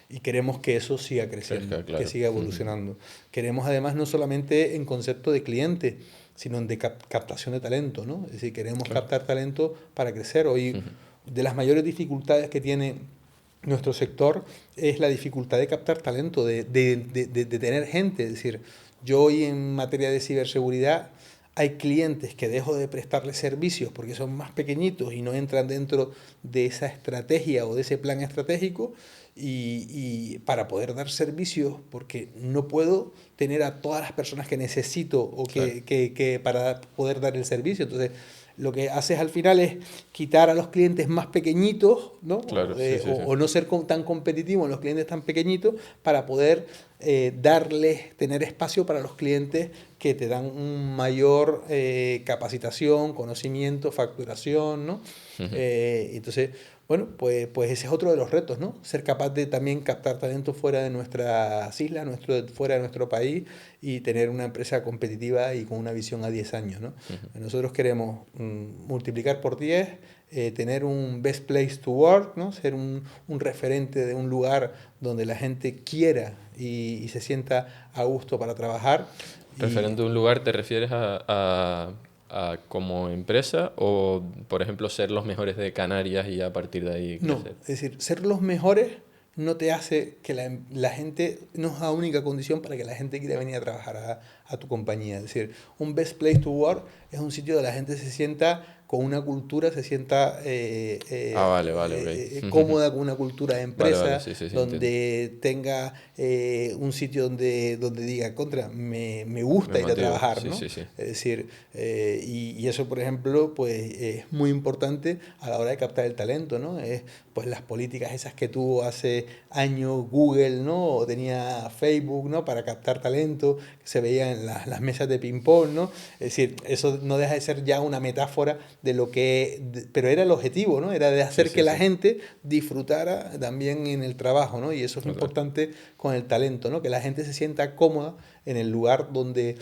Y queremos que eso siga creciendo, Crezca, claro. que siga evolucionando. Queremos además no solamente en concepto de cliente, sino en de captación de talento, ¿no? Es decir, queremos captar talento para crecer. Hoy, de las mayores dificultades que tiene nuestro sector es la dificultad de captar talento, de tener gente. Es decir, yo hoy en materia de ciberseguridad hay clientes que dejo de prestarles servicios porque son más pequeñitos y no entran dentro de esa estrategia o de ese plan estratégico, y para poder dar servicios, porque no puedo tener a todas las personas que necesito o que para poder dar el servicio. Entonces, lo que haces al final es quitar a los clientes más pequeñitos, ¿no? Claro, sí, sí, sí. O no ser tan competitivo en los clientes tan pequeñitos para poder tener espacio para los clientes que te dan un mayor capacitación, conocimiento, facturación, ¿no? Entonces, bueno, pues ese es otro de los retos, ¿no? Ser capaz de también captar talento fuera de nuestras islas, fuera de nuestro país, y tener una empresa competitiva y con una visión a 10 años, ¿no? Nosotros queremos multiplicar por 10, tener un best place to work, ¿no? Ser un referente de un lugar donde la gente quiera y se sienta a gusto para trabajar. ¿Referente a un lugar te refieres a como empresa o, por ejemplo, ser los mejores de Canarias y a partir de ahí No, crecer? es decir, ser los mejores no te hace que la gente, no es la única condición para que la gente quiera venir a trabajar a tu compañía. Es decir, un best place to work es un sitio donde la gente se sienta con una cultura, se sienta Vale, ok. cómoda con una cultura de Vale, empresa, sí, sí, sí, entiendo. donde tenga un sitio donde diga, me gusta Me ir a motiva, trabajar, sí, ¿no? sí, sí. Es decir, y eso, por ejemplo, pues es muy importante a la hora de captar el talento, ¿no? Pues las políticas esas que tuvo hace años Google, ¿no? O tenía Facebook, ¿no? Para captar talento, que se veía en las mesas de ping-pong, ¿no? Es decir, eso no deja de ser ya una metáfora de lo pero era el objetivo, ¿no? Era de hacer Sí, que sí, la sí. gente disfrutara también en el trabajo, ¿no? Y eso es Total. importante con el talento, ¿no? Que la gente se sienta cómoda en el lugar donde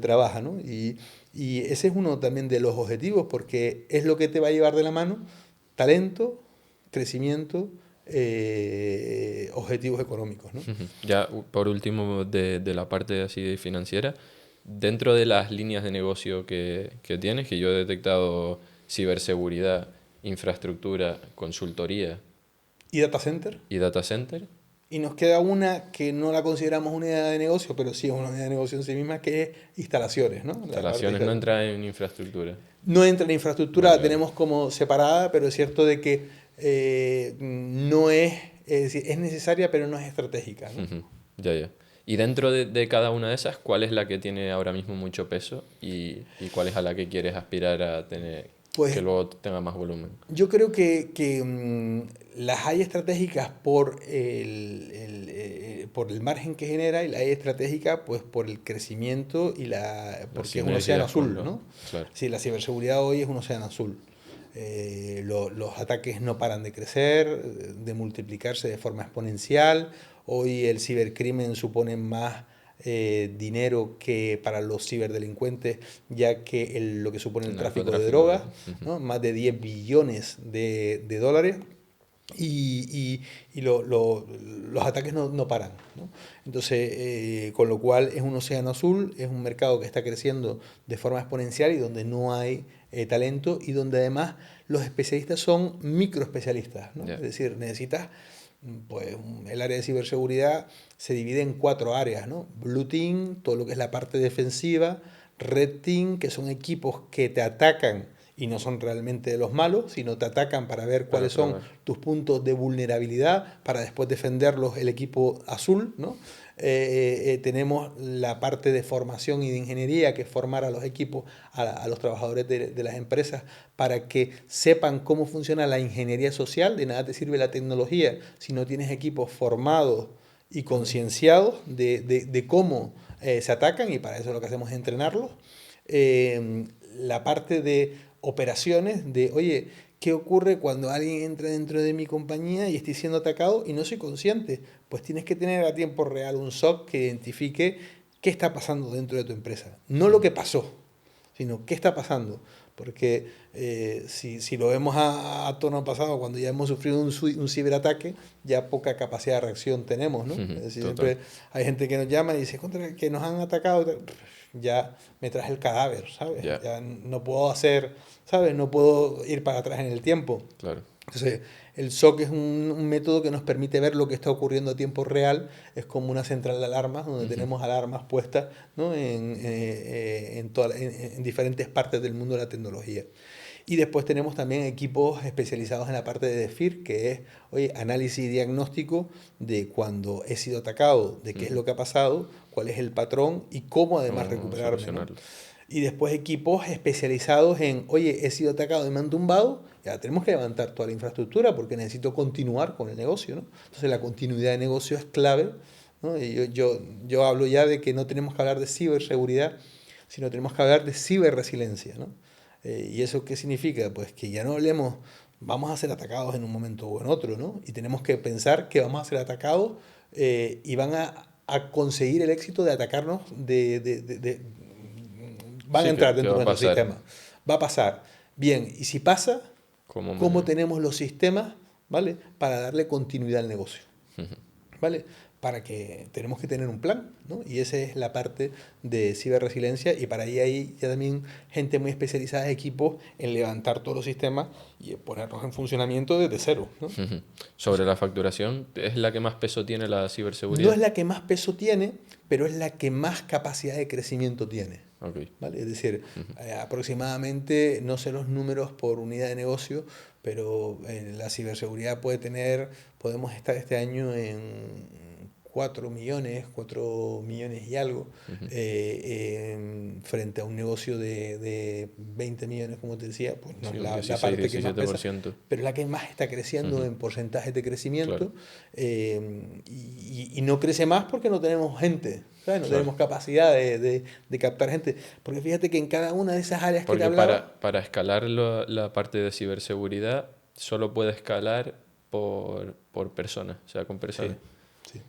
trabaja, ¿no? Y ese es uno también de los objetivos, porque es lo que te va a llevar de la mano: talento, crecimiento, objetivos económicos, ¿no? Ya, por último, de la parte así de financiera, dentro de las líneas de negocio que tienes, que yo he detectado ciberseguridad, infraestructura, consultoría Y data center. y data center, Y nos queda una que no la consideramos una idea de negocio, pero sí es una idea de negocio en sí misma, que es instalaciones, ¿no? La parte instalaciones no entra en infraestructura. no entra en infraestructura, Vale, la vale. tenemos como separada, pero es cierto de que no es decir, es necesaria, pero no es estratégica, ¿no? Ujú. Ya, ya. Y dentro de cada una de esas, ¿cuál es la que tiene ahora mismo mucho peso y cuál es a la que quieres aspirar a tener, que Pues luego tenga más volumen? yo creo que las hay estratégicas por el margen que genera, y las hay estratégicas pues por el crecimiento Las porque es un océano sinergias con azul, los... ¿no? Claro. Sí, la ciberseguridad hoy es un océano azul. Los ataques no paran de crecer, de multiplicarse de forma exponencial. Hoy el cibercrimen supone más dinero que para los ciberdelincuentes, ya que lo que supone el El tráfico de narcotráfico. drogas, ¿no? Más de 10 billones de dólares. Los ataques no paran, ¿no? Entonces, con lo cual es un océano azul, es un mercado que está creciendo de forma exponencial y donde no hay talento, y donde además los especialistas son microespecialistas, ¿no? Ya. Es decir, necesitas Pues el área de ciberseguridad se divide en 4 áreas, ¿no? Blue Team, todo lo que es la parte defensiva, Red Team, que son equipos que te atacan y no son realmente los malos, sino te atacan para ver Para cuáles son probar. tus puntos de vulnerabilidad para después defenderlos el equipo azul, ¿no? Tenemos la parte de formación y de ingeniería, que es formar a los equipos, a los trabajadores de las empresas, para que sepan cómo funciona la ingeniería social. De nada te sirve la tecnología si no tienes equipos formados y concienciados de cómo se atacan, y para eso lo que hacemos es entrenarlos. La parte de operaciones, de, oye, ¿qué ocurre cuando alguien entra dentro de mi compañía y estoy siendo atacado y no soy consciente? Pues tienes que tener a tiempo real un SOC que identifique qué está pasando dentro de tu empresa. No lo que pasó, sino qué está pasando. Porque si lo vemos a tono pasado, cuando ya hemos sufrido un ciberataque, ya poca capacidad de reacción tenemos, ¿no? Es decir, Total. siempre hay gente que nos llama y dice, contra que nos han atacado, ya me traje el cadáver, ¿sabes? Ya, Ya no puedo hacer, ¿sabes? No puedo ir para atrás en el tiempo. claro. Entonces, el SOC es un método que nos permite ver lo que está ocurriendo a tiempo real. Es como una central de alarmas, donde tenemos alarmas puestas, ¿no? En diferentes partes del mundo de la tecnología. Y después tenemos también equipos especializados en la parte de DEFIR, que es, oye, análisis y diagnóstico de cuando he sido atacado, de qué es lo que ha pasado, cuál es el patrón y cómo además Cómo recuperarme, ¿no? solucionarlo. Y después equipos especializados en, oye, he sido atacado y me han tumbado, ya tenemos que levantar toda la infraestructura porque necesito continuar con el negocio, ¿no? Entonces la continuidad de negocio es clave, ¿no? Y yo hablo ya de que no tenemos que hablar de ciberseguridad, sino tenemos que hablar de ciberresiliencia, ¿no? ¿Y eso qué significa? Pues que ya no hablemos, vamos a ser atacados en un momento o en otro, ¿no? Y tenemos que pensar que vamos a ser atacados y van a conseguir el éxito de atacarnos van a Sí, entrar ¿qué dentro va de a nuestro pasar? sistema. Va a pasar. Bien, y si pasa, ¿Cómo ¿cómo tenemos los sistemas, ¿vale? Para darle continuidad al negocio, ¿vale? Para que tenemos que tener un plan, ¿no? Y esa es la parte de ciberresiliencia, y para ahí hay ya también gente muy especializada, equipos en levantar todos los sistemas y ponerlos en funcionamiento desde cero, ¿no? Sobre la facturación, ¿es la que más peso tiene la No ciberseguridad? es la que más peso tiene, pero es la que más capacidad de crecimiento tiene. Ok. ¿Vale? Es decir, aproximadamente, no sé los números por unidad de negocio, pero la ciberseguridad podemos estar este año en 4 millones y algo, frente a un negocio de 20 millones, como te decía, pues no Sí, es un la 16, parte que más pesa, 17%. pero es la que más está creciendo en porcentajes de Claro, crecimiento, y no crece más porque no tenemos gente, ¿sabes? No claro. tenemos capacidad de captar gente. Porque fíjate que en cada una de esas áreas que te Porque hablaba, para escalar la parte de ciberseguridad, solo puede escalar por persona, o sea, con personas. sí, sí.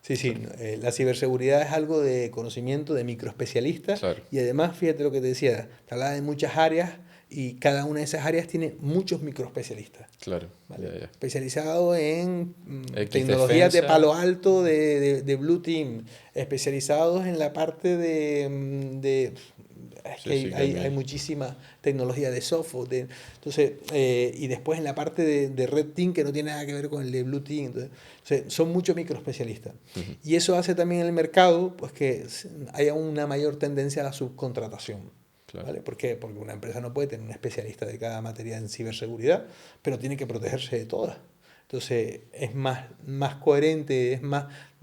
Sí, sí, no, la ciberseguridad es algo de conocimiento de microespecialistas, Claro, y además, fíjate lo que te decía, te hablaba de muchas áreas y cada una de esas áreas tiene muchos microespecialistas. claro. ¿Vale? Ya, ya. Especializado en X tecnologías de defensa. palo alto, de Blue Team, especializados en la parte es que Sí, sí, que hay hay mil. muchísima tecnología de software. Entonces, y después en la parte de Red Team, que no tiene nada que ver con el de Blue Team. Entonces, son muchos microespecialistas. Y eso hace también en el mercado pues, que haya una mayor tendencia a la subcontratación. Claro. ¿Vale? ¿Por qué? Porque una empresa no puede tener un especialista de cada materia en ciberseguridad, pero tiene que protegerse de todas. Entonces es más coherente, es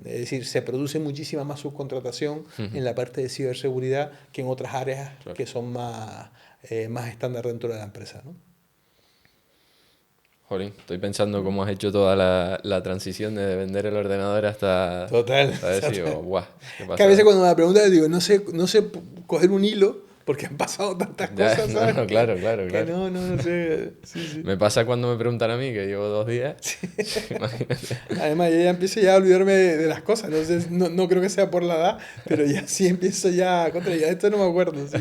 decir, se produce muchísima más subcontratación en la parte de ciberseguridad que en otras áreas Claro. que son más estándar dentro de la empresa, ¿no? Jolín, estoy pensando cómo has hecho toda la transición de vender el ordenador Total. hasta decir, oh, guau, qué Que a veces pasada. cuando me preguntan digo, no sé coger un hilo porque han pasado tantas Ya, cosas, no, ¿sabes? no, claro, claro, Que claro. no sé. Sí, sí. Me pasa cuando me preguntan a mí, que llevo 2 días. Imagínate. Además, yo ya empiezo ya a olvidarme de las cosas. No sé, no creo que sea por la edad, pero ya sí empiezo ya esto no me acuerdo. Sí,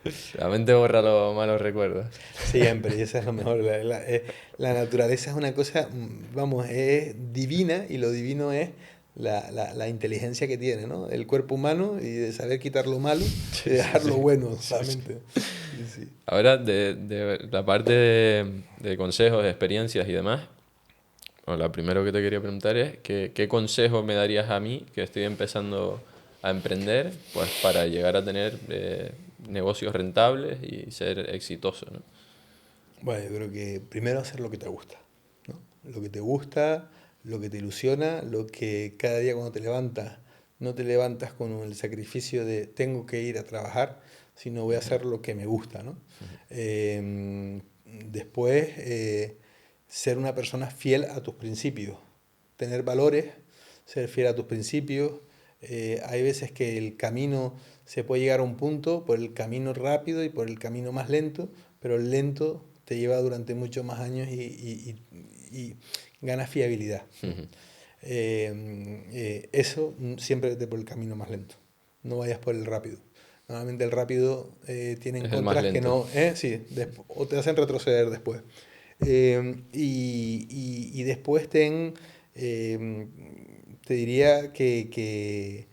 sí. La mente borra los malos recuerdos. Siempre, y eso es lo mejor. La naturaleza es una cosa, vamos, es divina, y lo divino es la inteligencia que tiene, ¿no? El cuerpo humano, y de saber quitar lo malo y dejar lo bueno solamente. Sí, sí. Ahora, de la parte de consejos, de experiencias y demás, Bueno, lo primero que te quería preguntar es ¿qué consejo me darías a mí que estoy empezando a emprender pues para llegar a tener negocios rentables y ser exitoso, ¿no? Bueno, yo creo que primero hacer lo que te gusta, ¿no? Lo que te gusta, lo que te ilusiona, lo que cada día cuando te levantas, no te levantas con el sacrificio de tengo que ir a trabajar, sino voy a hacer lo que me gusta, ¿no? Después, ser una persona fiel a tus principios, tener valores, ser fiel a tus principios. Hay veces que el camino se puede llegar a un punto por el camino rápido y por el camino más lento, pero el lento te lleva durante muchos más años y ganas fiabilidad, ¿no? Eso siempre vete por el camino más lento, no vayas por el rápido. Normalmente el rápido tiene Es el más contras que lento. no, sí, o te hacen retroceder después. Y después eh, te diría que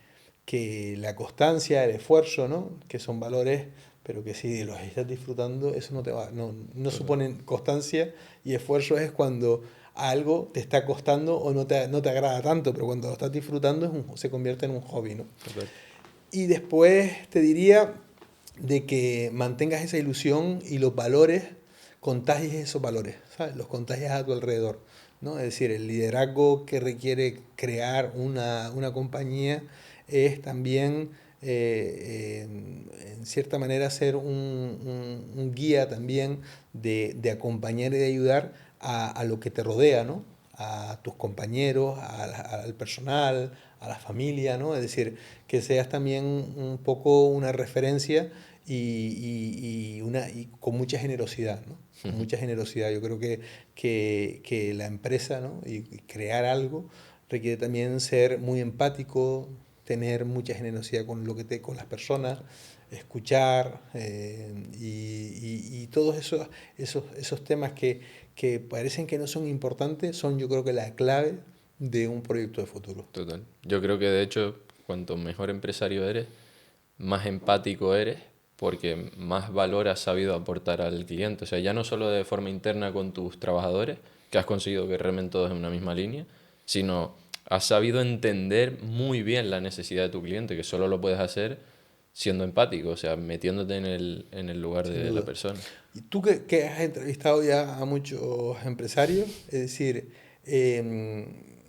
la constancia, el esfuerzo, ¿no? Que son valores, pero que si los estás disfrutando, eso no te va, no Total, suponen constancia y esfuerzo es cuando algo te está costando o no te agrada tanto, pero cuando lo estás disfrutando se convierte en un hobby, ¿no? total. Y después te diría de que mantengas esa ilusión y los valores, contagies esos valores, ¿sabes? Los contagias a tu alrededor, ¿no? Es decir, el liderazgo que requiere crear una compañía es también, en cierta manera, ser un guía también de acompañar y de ayudar a lo que te rodea, ¿no? A tus compañeros, al personal, a la familia, ¿no? Es decir, que seas también un poco una referencia y con mucha generosidad, ¿no? Con mucha generosidad. Yo creo que la empresa, ¿no? Y crear algo requiere también ser muy empático, tener mucha generosidad con con las personas, escuchar y todos esos temas que parecen que no son importantes son yo creo que la clave de un proyecto de futuro. Total. Yo creo que de hecho, cuanto mejor empresario eres, más empático eres, porque más valor has sabido aportar al cliente. O sea, ya no solo de forma interna con tus trabajadores, que has conseguido que remen todos en una misma línea, sino has sabido entender muy bien la necesidad de tu cliente, que solo lo puedes hacer siendo empático, o sea, metiéndote en el lugar Sin de la duda. persona. Y tú que has entrevistado ya a muchos empresarios, es decir,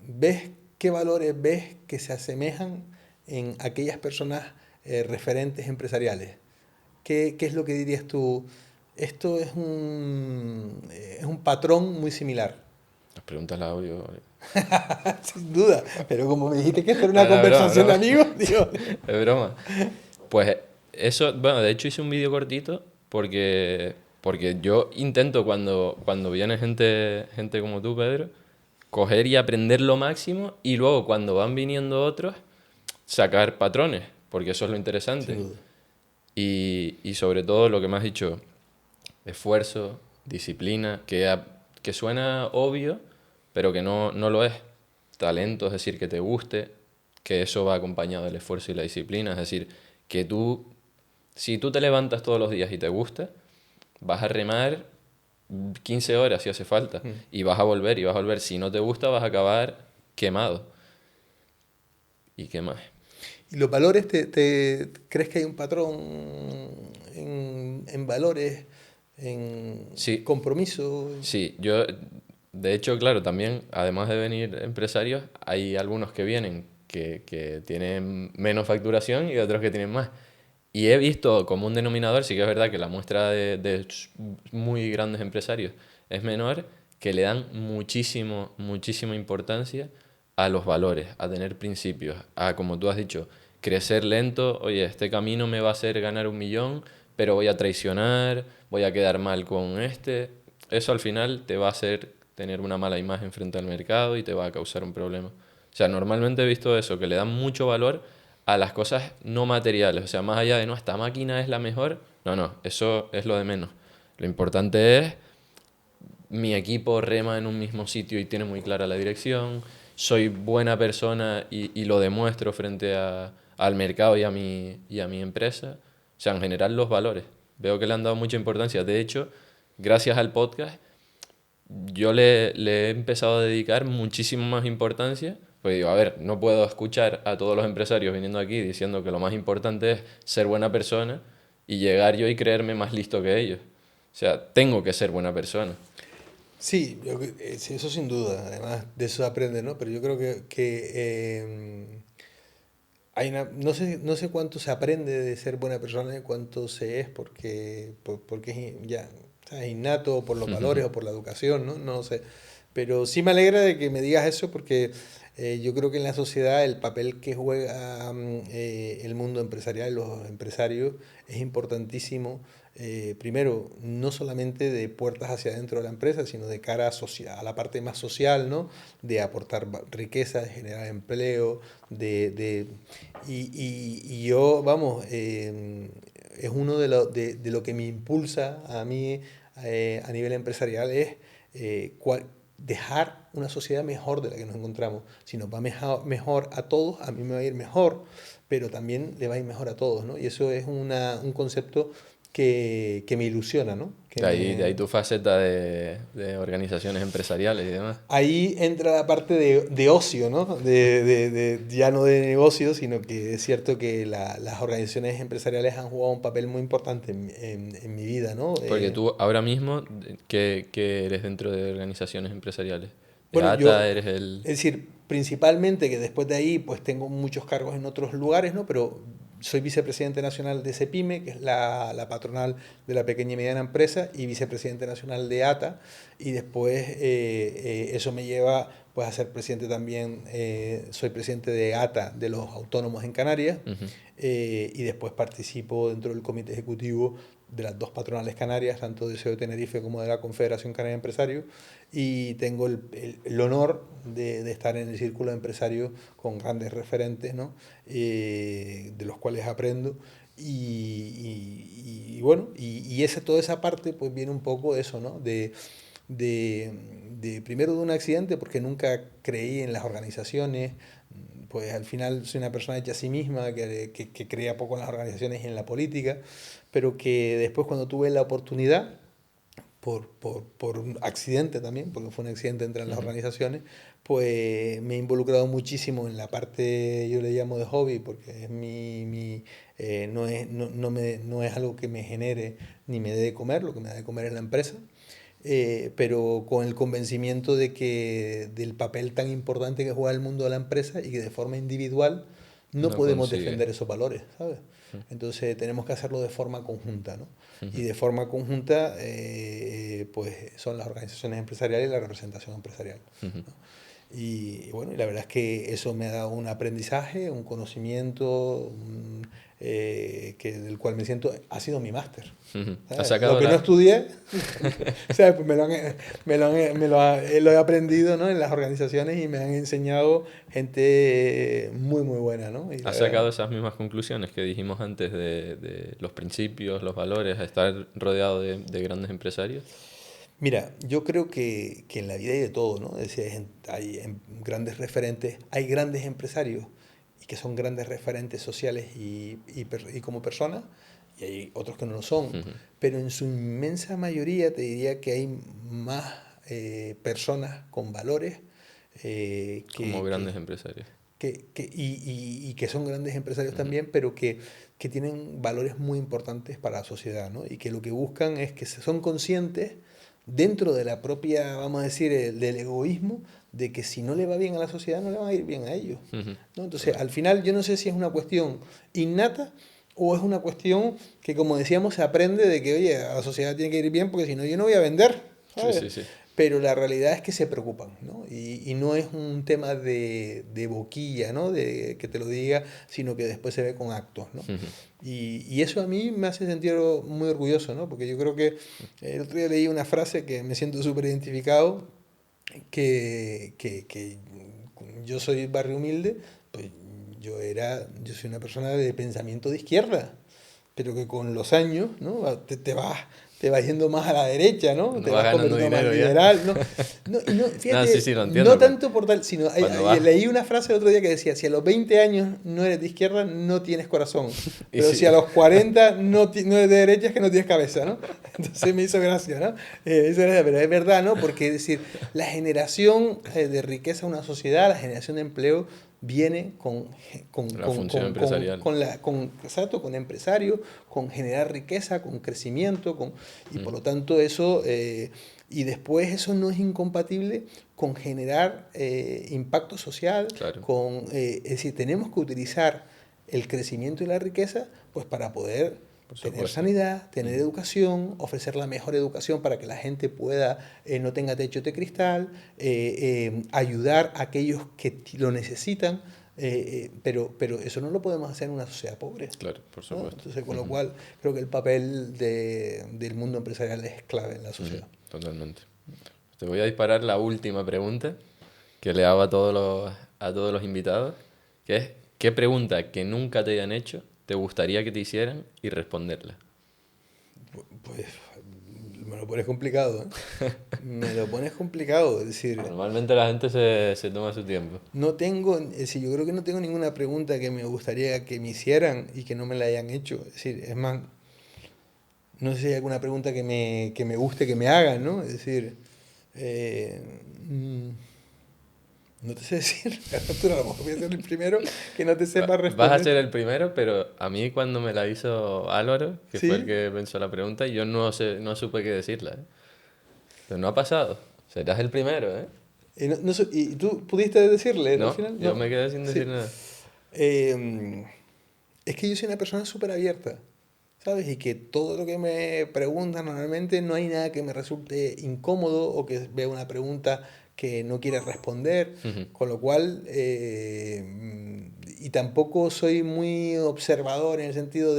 ¿ves qué valores ves que se asemejan en aquellas personas referentes empresariales? ¿Qué es lo que dirías tú? Esto es un patrón muy similar. Las preguntas las hago yo. Sin duda, pero como me dijiste que esto era No, una no, broma, conversación de broma. amigos, digo, Es broma. Pues eso, bueno, de hecho hice un vídeo cortito porque yo intento cuando viene gente como tú, Pedro, coger y aprender lo máximo y luego cuando van viniendo otros, sacar patrones, porque eso es lo sin interesante. duda. Y sobre todo lo que me has dicho, esfuerzo, disciplina, que suena obvio, pero que no lo es. Talento, es decir, que te guste, que eso va acompañado del esfuerzo y la disciplina, es decir, que si tú te levantas todos los días y te gusta, vas a remar 15 horas si hace falta, Mm. y vas a volver, y vas a volver. Si no te gusta, vas a acabar quemado. ¿Y qué más? ¿Y los valores, crees que hay un patrón en valores, en Sí, compromiso? sí, de hecho, claro, también, además de venir empresarios, hay algunos que vienen que tienen menos facturación y otros que tienen más. Y he visto como un denominador, sí que es verdad que la muestra de muy grandes empresarios es menor, que le dan muchísima importancia a los valores, a tener principios, a, como tú has dicho, crecer lento. Oye, este camino me va a hacer ganar 1 millón, pero voy a traicionar, voy a quedar mal con este. Eso al final te va a hacer tener una mala imagen frente al mercado y te va a causar un problema. O sea, normalmente he visto eso, que le dan mucho valor a las cosas no materiales. O sea, más allá de, no, esta máquina es la mejor. No, eso es lo de menos. Lo importante es, mi equipo rema en un mismo sitio y tiene muy clara la dirección. Soy buena persona y lo demuestro frente al mercado y a mi empresa. O sea, en general los valores. Veo que le han dado mucha importancia. De hecho, gracias al podcast, yo le he empezado a dedicar muchísimo más importancia. Pues digo, a ver, no puedo escuchar a todos los empresarios viniendo aquí diciendo que lo más importante es ser buena persona y llegar yo y creerme más listo que ellos. O sea, tengo que ser buena persona. Sí, sí, eso sin duda, además de eso aprende, ¿no? Pero yo creo no sé, no sé cuánto se aprende de ser buena persona y cuánto se es porque ya, ¿sabes? Innato por los valores o por la educación, ¿no? No sé. Pero sí me alegra de que me digas eso porque yo creo que en la sociedad el papel que juega el mundo empresarial, los empresarios, es importantísimo. Primero, no solamente de puertas hacia adentro de la empresa, sino de cara a la parte más social, ¿no? De aportar riqueza, de generar empleo, de y yo, vamos, es uno de lo que me impulsa a mí a nivel empresarial es dejar una sociedad mejor de la que nos encontramos. Si nos va mejor a todos, a mí me va a ir mejor, pero también le va a ir mejor a todos, ¿no? Y eso es un concepto que me ilusiona, ¿no? De ahí tu faceta de organizaciones empresariales y demás. Ahí entra la parte de ocio, ¿no? Ya no de negocio, sino que es cierto que las organizaciones empresariales han jugado un papel muy importante en mi vida, ¿no? Porque tú ahora mismo, ¿qué eres dentro de organizaciones empresariales? ¿De Bueno, ATA eres el...? es decir, principalmente que después de ahí, pues tengo muchos cargos en otros lugares, ¿no? Pero soy vicepresidente nacional de CEPIME, que es la patronal de la pequeña y mediana empresa, y vicepresidente nacional de ATA, y después eso me lleva pues a ser presidente también, soy presidente de ATA, de los autónomos en Canarias, Ujú. y después participo dentro del comité ejecutivo de las dos patronales canarias, tanto de SEO Tenerife como de la Confederación Canaria de Empresarios, y tengo el honor de estar en el círculo de empresarios con grandes referentes, ¿no? De los cuales aprendo. Bueno, toda esa parte pues viene un poco de eso, ¿no? De, primero de un accidente, porque nunca creí en las organizaciones, pues al final soy una persona hecha a sí misma, que creía poco en las organizaciones y en la política, pero que después cuando tuve la oportunidad, por un accidente también, porque fue un accidente entre las Ujú. organizaciones, pues me he involucrado muchísimo en la parte, yo le llamo de hobby, porque es no es algo que me genere ni me dé de comer, lo que me da de comer es la empresa, pero con el convencimiento del papel tan importante que juega el mundo de la empresa y que de forma individual no No podemos consigue. defender esos valores, ¿sabes? Entonces tenemos que hacerlo de forma conjunta, ¿no? Y Ujú. de forma conjunta, pues son las organizaciones empresariales y la representación empresarial, Ujú. ¿no? Bueno, y la verdad es que eso me ha dado un aprendizaje, un conocimiento del cual me siento, ha sido mi máster. Ujú. Has ¿Sabes? Lo sacado que no la... estudié, ¿sabes? Pues lo he aprendido, ¿no? En las organizaciones y me han enseñado gente muy, muy buena, ¿no? Y la Has verdad, sacado esas mismas conclusiones que dijimos antes de los principios, los valores, a estar rodeado de grandes empresarios. mira, yo creo que en la vida hay de todo, ¿no? Es decir, grandes referentes, hay grandes empresarios y que son grandes referentes sociales y como personas, y hay otros que no lo son, Ujú. pero en su inmensa mayoría te diría que hay más personas con valores eh, Como que, grandes que, empresarios. y que son grandes empresarios Ujú. también, pero que tienen valores muy importantes para la sociedad, ¿no? Y que lo que buscan es que son conscientes dentro de la propia, vamos a decir, del egoísmo, de que si no le va bien a la sociedad, no le va a ir bien a ellos, Ujú. ¿no? Entonces, Correcto. al final, yo no sé si es una cuestión innata o es una cuestión que, como decíamos, se aprende de que, oye, a la sociedad tiene que ir bien porque si no, yo no voy a vender, Sí, ¿sabes? sí, sí. Pero la realidad es que se preocupan, ¿no? Y no es un tema de boquilla, ¿no? De que te lo diga, sino que después se ve con actos, ¿no? Ujú. Y eso a mí me hace sentir muy orgulloso, ¿no? Porque yo creo que el otro día leí una frase que me siento súper identificado, que yo soy barrio humilde, pues yo soy una persona de pensamiento de izquierda, pero que con los años, ¿no? te vas yendo más a la derecha, ¿no? Cuando Te vas vas ganando convirtiendo más dinero ya. liberal, ¿no? No, y no, fíjate, No, sí, sí, lo entiendo, no pero tanto por tal, sino cuando vas- leí una frase el otro día que decía, si a los 20 años no eres de izquierda, no tienes corazón. Y Pero sí. si a los 40 no eres de derecha, es que no tienes cabeza, ¿no? Entonces me hizo gracia, ¿no? Pero es verdad, ¿no? Porque es decir, la generación de riqueza en una sociedad, la generación de empleo, viene La función empresarial. exacto, con empresarios, con generar riqueza, con crecimiento, y por Mm, lo tanto eso, y después eso no es incompatible con generar impacto social, claro, es decir, tenemos que utilizar el crecimiento y la riqueza pues para poder por tener supuesto. sanidad, tener Mm, educación, ofrecer la mejor educación para que la gente pueda, no tenga techos de cristal, ayudar a aquellos que lo necesitan, pero eso no lo podemos hacer en una sociedad pobre, claro, por ¿no? supuesto. Entonces, con lo Ujú, cual, creo que el papel del mundo empresarial es clave en la ujú, sociedad. totalmente. Te voy a disparar la última pregunta que le hago a todos los invitados, que es, ¿qué pregunta que nunca te hayan hecho te gustaría que te hicieran y responderla? Pues me lo pones complicado, ¿eh? Me lo pones complicado, es decir, Normalmente la gente se toma su tiempo. no tengo, es decir, yo creo que no tengo ninguna pregunta que me gustaría que me hicieran y que no me la hayan hecho. Es decir, es más, no sé si hay alguna pregunta que me guste que me hagan, ¿no? Es decir, eh, mm, no te sé decir, Arturo, a lo mejor voy a ser el primero que no te sepa Vas a responder. ser el primero, pero a mí cuando me la hizo Álvaro, que fue el ¿Sí? que pensó la pregunta, yo no supe qué decirla, ¿eh? Pero no ha pasado. Serás el primero, ¿eh? ¿Y tú pudiste decirle al No, final? yo No. me quedé sin decir Sí. nada. Eh, es que yo soy una persona súper abierta, ¿sabes? Y que todo lo que me preguntan normalmente no hay nada que me resulte incómodo o que vea una pregunta que no quiere responder, Ujú. con lo cual, y tampoco soy muy observador en el sentido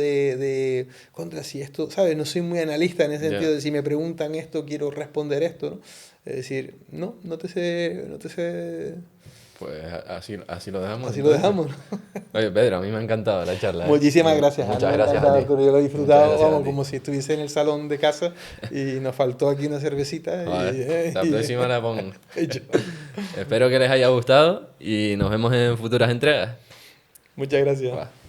contra si esto, ¿sabes? No soy muy analista en el Ya, sentido de si me preguntan esto, quiero responder esto, ¿no? Es decir, no te sé, pues así lo dejamos así lo entonces. dejamos, ¿no? Oye, Pedro, a mí me ha encantado la charla, ¿eh? Muchísimas gracias, a mí Muchas me ha gracias a encantado, ti. Arturo, yo lo he Muchas disfrutado, gracias a vamos, ti. como si estuviese en el salón de casa y nos faltó aquí una cervecita Joder, y, la próxima la pongo. hecho. Espero que les haya gustado y nos vemos en futuras entregas. Muchas gracias. Buah.